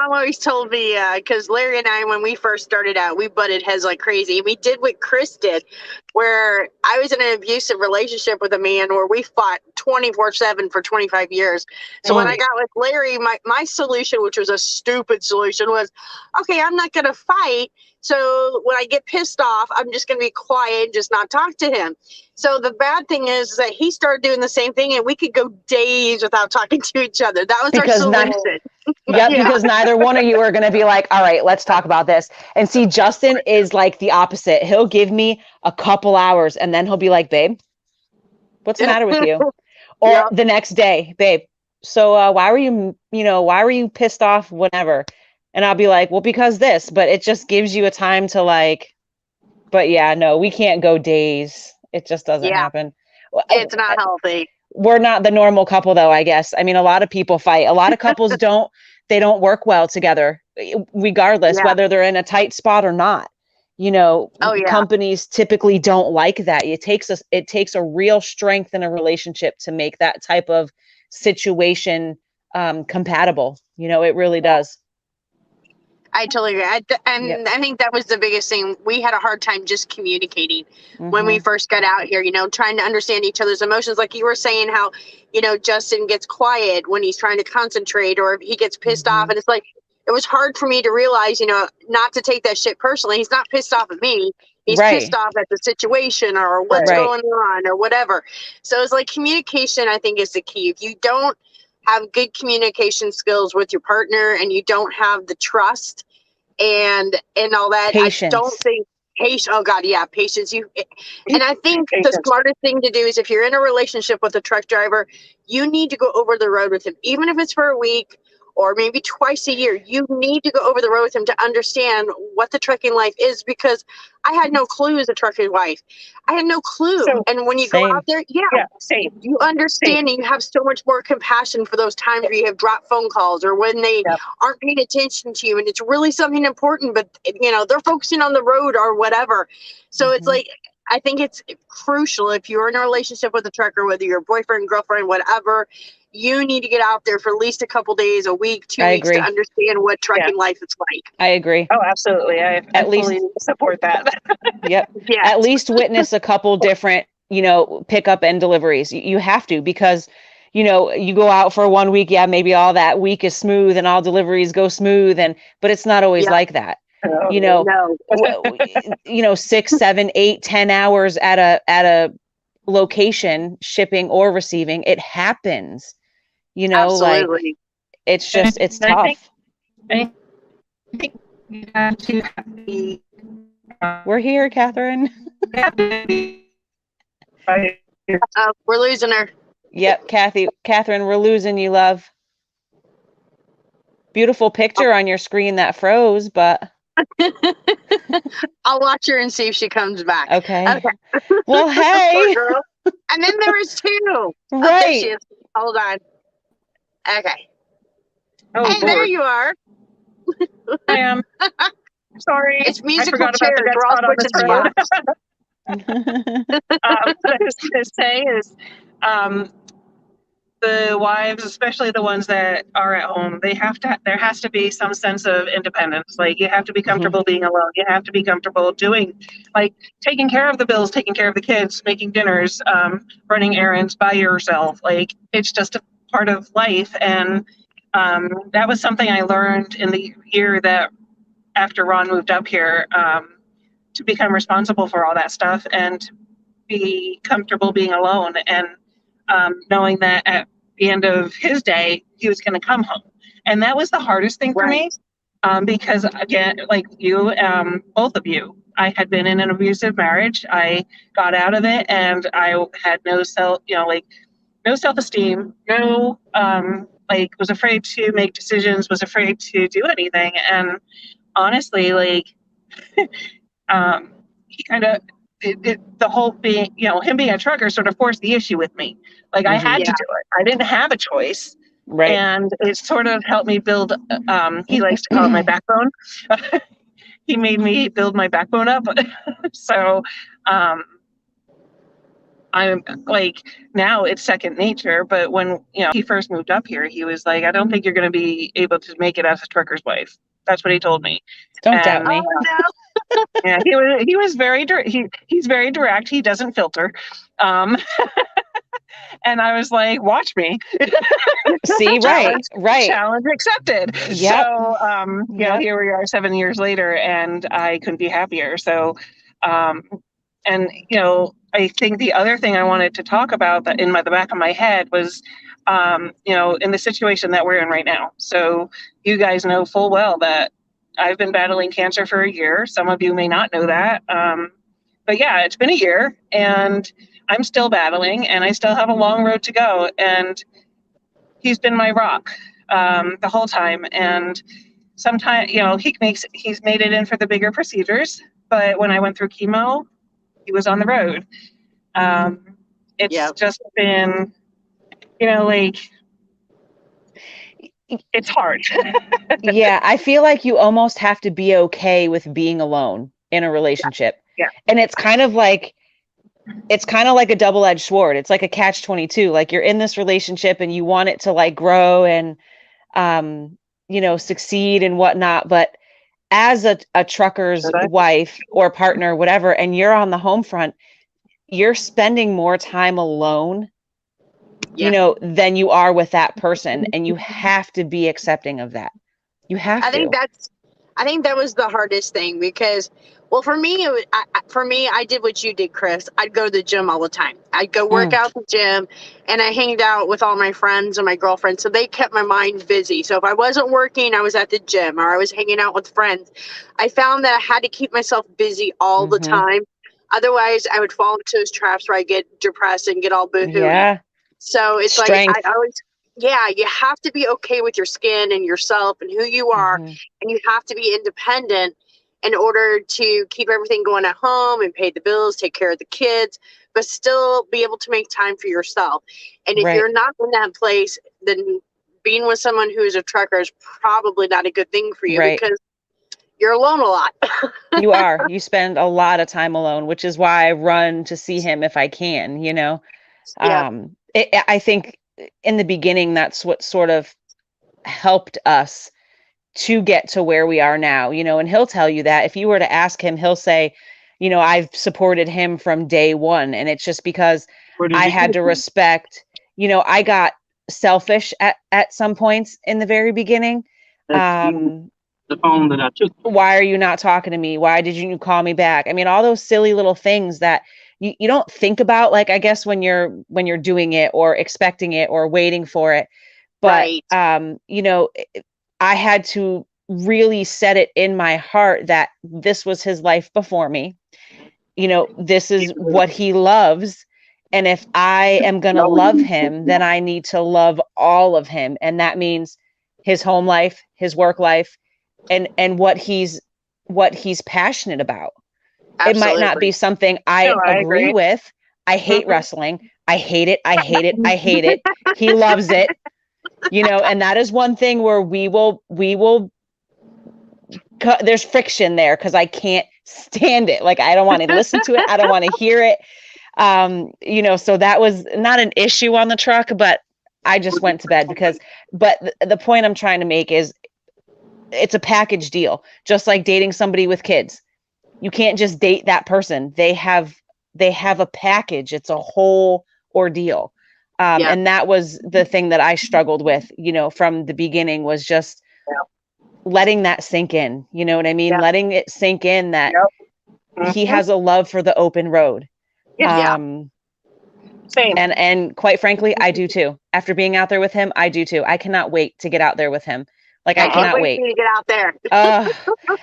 always told me, because Larry and I, when we first started out, we butted heads like crazy. We did what Chris did, where I was in an abusive relationship with a man where we fought 24/7 for 25 years. So when I got with Larry, my solution, which was a stupid solution, was, okay, I'm not going to fight. So when I get pissed off, I'm just going to be quiet and just not talk to him. So the bad thing is that he started doing the same thing, and we could go days without talking to each other. That was Because our solution. Yep, Yeah. because neither one of you are going to be like, all right, let's talk about this. And see, Justin is like the opposite. He'll give me a couple hours and then he'll be like, babe, what's the matter with you? Or Yep. the next day, babe, so why were you pissed off, whatever? And I'll be like, well, because this, but it just gives you a time to like, but yeah, no, we can't go days. It just doesn't happen. It's not healthy. We're not the normal couple though, I guess. I mean, a lot of people fight. A lot of couples don't work well together, regardless whether they're in a tight spot or not. Companies typically don't like that. It takes a real strength in a relationship to make that type of situation compatible. It really does. I totally agree. I think that was the biggest thing. We had a hard time just communicating when we first got out here, trying to understand each other's emotions. Like you were saying how, Justin gets quiet when he's trying to concentrate, or if he gets pissed off. And it's like, it was hard for me to realize, not to take that shit personally. He's not pissed off at me. He's pissed off at the situation or what's going on or whatever. So it's like communication, I think, is the key. If you don't have good communication skills with your partner and you don't have the trust and all that, patience. I don't think patience. Oh God, yeah, patience. And I think the smartest thing to do is, if you're in a relationship with a truck driver, you need to go over the road with him, even if it's for a week or maybe twice a year. You need to go over the road with him to understand what the trucking life is, because I had no clue as a trucking wife. I had no clue. And when you go out there, same. You understand and you have so much more compassion for those times where you have dropped phone calls or when they aren't paying attention to you and it's really something important, but they're focusing on the road or whatever. So it's like, I think it's crucial if you're in a relationship with a trucker, whether you're boyfriend, girlfriend, whatever, you need to get out there for at least a couple days, a week, 2 I weeks to agree. understand what trucking life is like. I agree. Oh, absolutely. I At least- fully support that. Yep. Yes. At least witness a couple different, pickup and deliveries. You have to, because, you go out for 1 week. Yeah, maybe all that week is smooth and all deliveries go smooth. But it's not always Yeah. like that. Oh, No. 6, 7, 8, 10 hours at a location, shipping or receiving. It happens, like Absolutely. it's just, it's tough. I think you have to be. We're here, Catherine. We're losing her. Yep, Catherine, we're losing you, love. Beautiful picture on your screen that froze, but I'll watch her and see if she comes back. okay. Well, hey. Poor girl. And then there was 2. Oh, there she Right. is. Hold on. Okay. Oh, Hey, there you are. I am. Sorry. It's musical I forgot about the chairs. dead We're all spot on the switching screen. spots. What I was going to say is, the wives, especially the ones that are at home, there has to be some sense of independence. Like, you have to be comfortable being alone. You have to be comfortable doing, like, taking care of the bills, taking care of the kids, making dinners, running errands by yourself. Like, it's just a part of life. And that was something I learned in the year that after Ron moved up here, to become responsible for all that stuff and be comfortable being alone, and knowing that at the end of his day, he was going to come home. And that was the hardest thing for me, because, again, like you, both of you, I had been in an abusive marriage. I got out of it, and I had no self-esteem, was afraid to make decisions, was afraid to do anything. And honestly, like, he kind of, the whole being, him being a trucker sort of forced the issue with me. Like, I had to do it. I didn't have a choice. Right. And it sort of helped me build, he likes to call it my backbone. He made me build my backbone up. So, I'm like, now it's second nature. But when, he first moved up here, he was like, I don't think you're going to be able to make it as a trucker's wife. That's what he told me. Don't doubt me. Oh, no. Yeah, he was very he's very direct. He doesn't filter. And I was like, watch me. See, right. Challenge accepted. Yep. So, here we are 7 years later, and I couldn't be happier. So, and, I think the other thing I wanted to talk about that in the back of my head was, in the situation that we're in right now. So you guys know full well that I've been battling cancer for a year. Some of you may not know that. But yeah, it's been a year, and I'm still battling, and I still have a long road to go. And he's been my rock the whole time. And sometimes, he's made it in for the bigger procedures. But when I went through chemo, he was on the road. It's just been, it's hard. Yeah, I feel like you almost have to be okay with being alone in a relationship. Yeah. And it's kind of like a double-edged sword. It's like a catch-22. Like, you're in this relationship and you want it to, like, grow and succeed and whatnot, but as a trucker's wife or partner, whatever, and you're on the home front, you're spending more time alone, than you are with that person. And you have to be accepting of that. You have to. I think that was the hardest thing, because, well, for me, I did what you did, Chris. I'd go to the gym all the time. I'd go work out at the gym, and I hanged out with all my friends and my girlfriends. So they kept my mind busy. So if I wasn't working, I was at the gym or I was hanging out with friends. I found that I had to keep myself busy all the time. Otherwise, I would fall into those traps where I get depressed and get all boohoo. Yeah. So it's Strength. like, I always, you have to be okay with your skin and yourself and who you are. And you have to be independent in order to keep everything going at home and pay the bills, take care of the kids, but still be able to make time for yourself. And if you're not in that place, then being with someone who is a trucker is probably not a good thing for you, because you're alone a lot. You are. You spend a lot of time alone, which is why I run to see him if I can, you know. Yeah. I think in the beginning, that's what sort of helped us to get to where we are now, you know, and he'll tell you that if you were to ask him, he'll say, you know, I've supported him from day one. And it's just because I had to respect, you know, I got selfish at some points in the very beginning. The phone that I took. Why are you not talking to me? Why did you call me back? I mean, all those silly little things that you don't think about, like, I guess when you're doing it or expecting it or waiting for it. But, Right. you know, I had to really set it in my heart that this was his life before me. You know, this is what he loves. And if I am going to love him, then I need to love all of him. And that means his home life, his work life, and what he's passionate about. It might not be Absolutely. something I No, I agree agree. with. I hate Mhm. wrestling. I hate it. I hate it. I hate it. He loves it. You know, and that is one thing where we will there's friction there because I can't stand it. Like, I don't want to listen to it. I don't want to hear it. You know, so that was not an issue on the truck, but I just went to bed because, but the point I'm trying to make is it's a package deal, just like dating somebody with kids. You can't just date that person. They have a package. It's a whole ordeal. Yeah. And that was the thing that I struggled with, you know, from the beginning, was just letting that sink in. You know what I mean? Yeah. Letting it sink in that he Mhm. has a love for the open road. Yeah. Same. And quite frankly, I do too. After being out there with him, I do too. I cannot wait to get out there with him. Like, I I can't cannot wait wait. for you to get out there. Uh,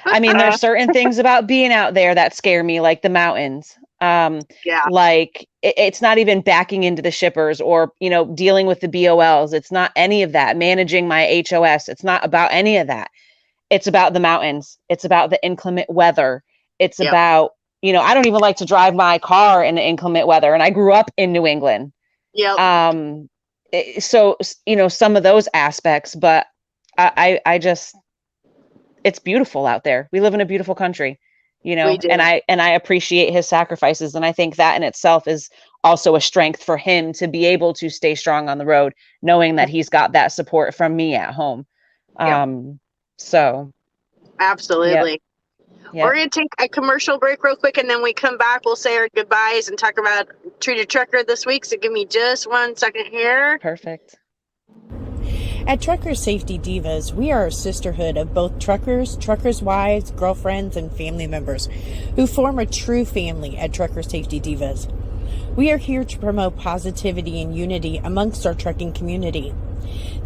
I mean, Uh, there's certain things about being out there that scare me, like the mountains. Yeah. Like it's not even backing into the shippers or, you know, dealing with the BOLs. It's not any of that. Managing my HOS. It's not about any of that. It's about the mountains. It's about the inclement weather. It's Yep. about, you know, I don't even like to drive my car in the inclement weather, and I grew up in New England. Yep. So, you know, some of those aspects, but I just, it's beautiful out there. We live in a beautiful country, you We know, do. and I appreciate his sacrifices. And I think that in itself is also a strength for him to be able to stay strong on the road, knowing that he's got that support from me at home. Yep. So yep, Absolutely. We're yep, going to take a commercial break real quick, and then we come back. We'll say our goodbyes and talk about Treated Trucker this week. So give me just 1 second here. perfect. At Trucker Safety Divas, we are a sisterhood of both truckers, truckers' wives, girlfriends, and family members who form a true family at Trucker Safety Divas. We are here to promote positivity and unity amongst our trucking community,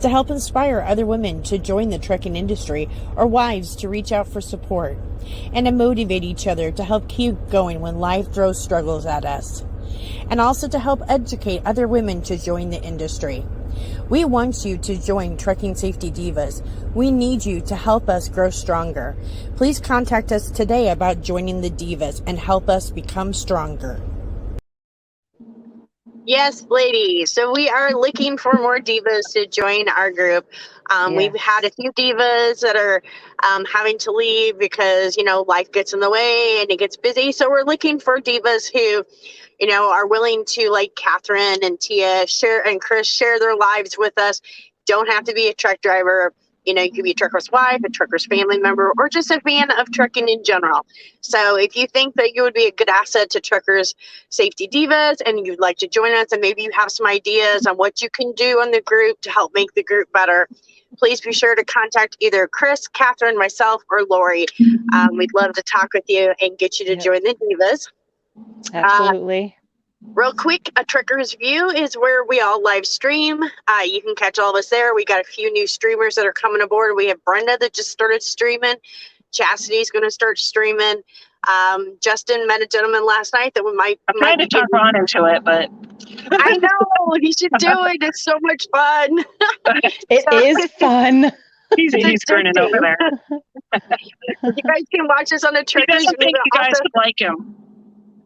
to help inspire other women to join the trucking industry or wives to reach out for support, and to motivate each other to help keep going when life throws struggles at us, and also to help educate other women to join the industry. We want you to join Trucking Safety Divas. We need you to help us grow stronger. Please contact us today about joining the Divas and help us become stronger. Yes, ladies. So we are looking for more divas to join our group. We've had a few divas that are having to leave because, you know, life gets in the way and it gets busy. So we're looking for divas who, you know, are willing to, like Catherine and Tia share and Chris, share their lives with us. Don't have to be a truck driver. You know, you could be a trucker's wife, a trucker's family member, or just a fan of trucking in general. So if you think that you would be a good asset to Truckers Safety Divas and you'd like to join us, and maybe you have some ideas on what you can do on the group to help make the group better, please be sure to contact either Chris, Catherine, myself, or Lori. We'd love to talk with you and get you to join the Divas. Absolutely. Real quick, a Trucker's View is where we all live stream. You can catch all of us there. We got a few new streamers that are coming aboard. We have Brenda that just started streaming. Chastity's going to start streaming. Justin met a gentleman last night that we might trying to be talk getting. Ron into it, but I know, he should do it. It's so much fun. It is fun. he's It's grinning over addicting. there. You guys can watch us on the He Truckers doesn't View. think you guys Also, would like him.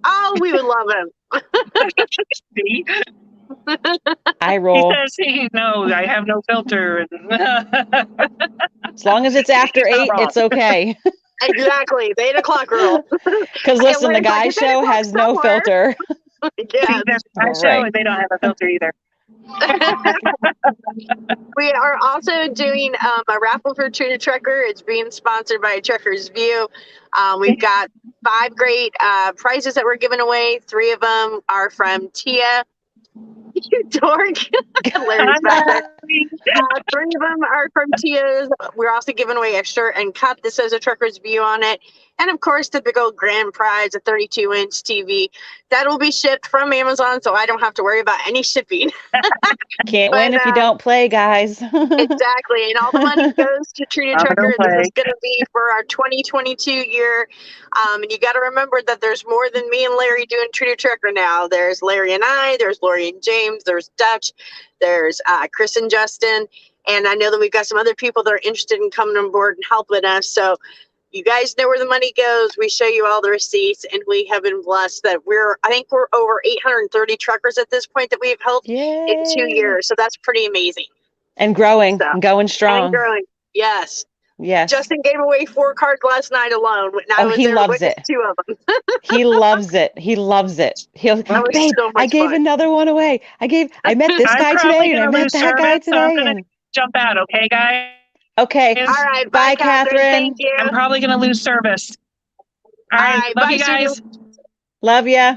oh, we would love him. See? I He roll. says he knows I have no filter. As long as it's after He's not 8, wrong. it's okay. Exactly, the 8 o'clock rule. Because listen, the Larry's like, guy "It's 8 show o'clock has no somewhere." filter. Yes. There's a show Right. and they don't have a filter either. We are also doing a raffle for True to Trucker. It's being sponsored by Trucker's View. We've got 5 great prizes that we're giving away. 3 of them are from Tia. You dork. Larry's back there. 3 of them are from Tia's. We're also giving away a shirt and cup that says a Trucker's View on it. And of course, the big old grand prize, a 32-inch TV. That will be shipped from Amazon, so I don't have to worry about any shipping. Can't win if you don't play, guys. Exactly. And all the money goes to True to Trucker. This is going to be for our 2022 year. And you got to remember that there's more than me and Larry doing True to Trucker now. There's Larry and I, there's Lori and James, there's Dutch, there's Chris and Justin. And I know that we've got some other people that are interested in coming on board and helping us. So you guys know where the money goes. We show you all the receipts, and we have been blessed that I think we're over 830 truckers at this point that we've helped in 2 years. So that's pretty amazing. And growing, So, and going strong. And growing. Yes. Yes. Justin gave away 4 cards last night alone. And I was he there to loves witness it. 2 of them. He loves it. He loves it. He'll, babe, so I gave fun. another one away. I met this I'm guy probably today, and I gonna met lose that guy service, so I'm today. gonna jump out, okay, guys? Okay. All right. Bye, Catherine. Catherine. Thank you. I'm probably gonna lose service. All right. Love Bye, you guys. sweetie. Love ya.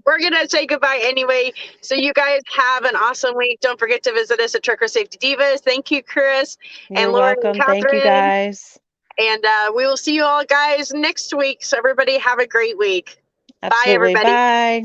We're going to say goodbye anyway. So you guys have an awesome week. Don't forget to visit us at Trucker Safety Divas. Thank you, Chris. You're and Lauren welcome. And Catherine. Thank you, guys. And we will see you all guys next week. So everybody have a great week. Absolutely. Bye, everybody. Bye.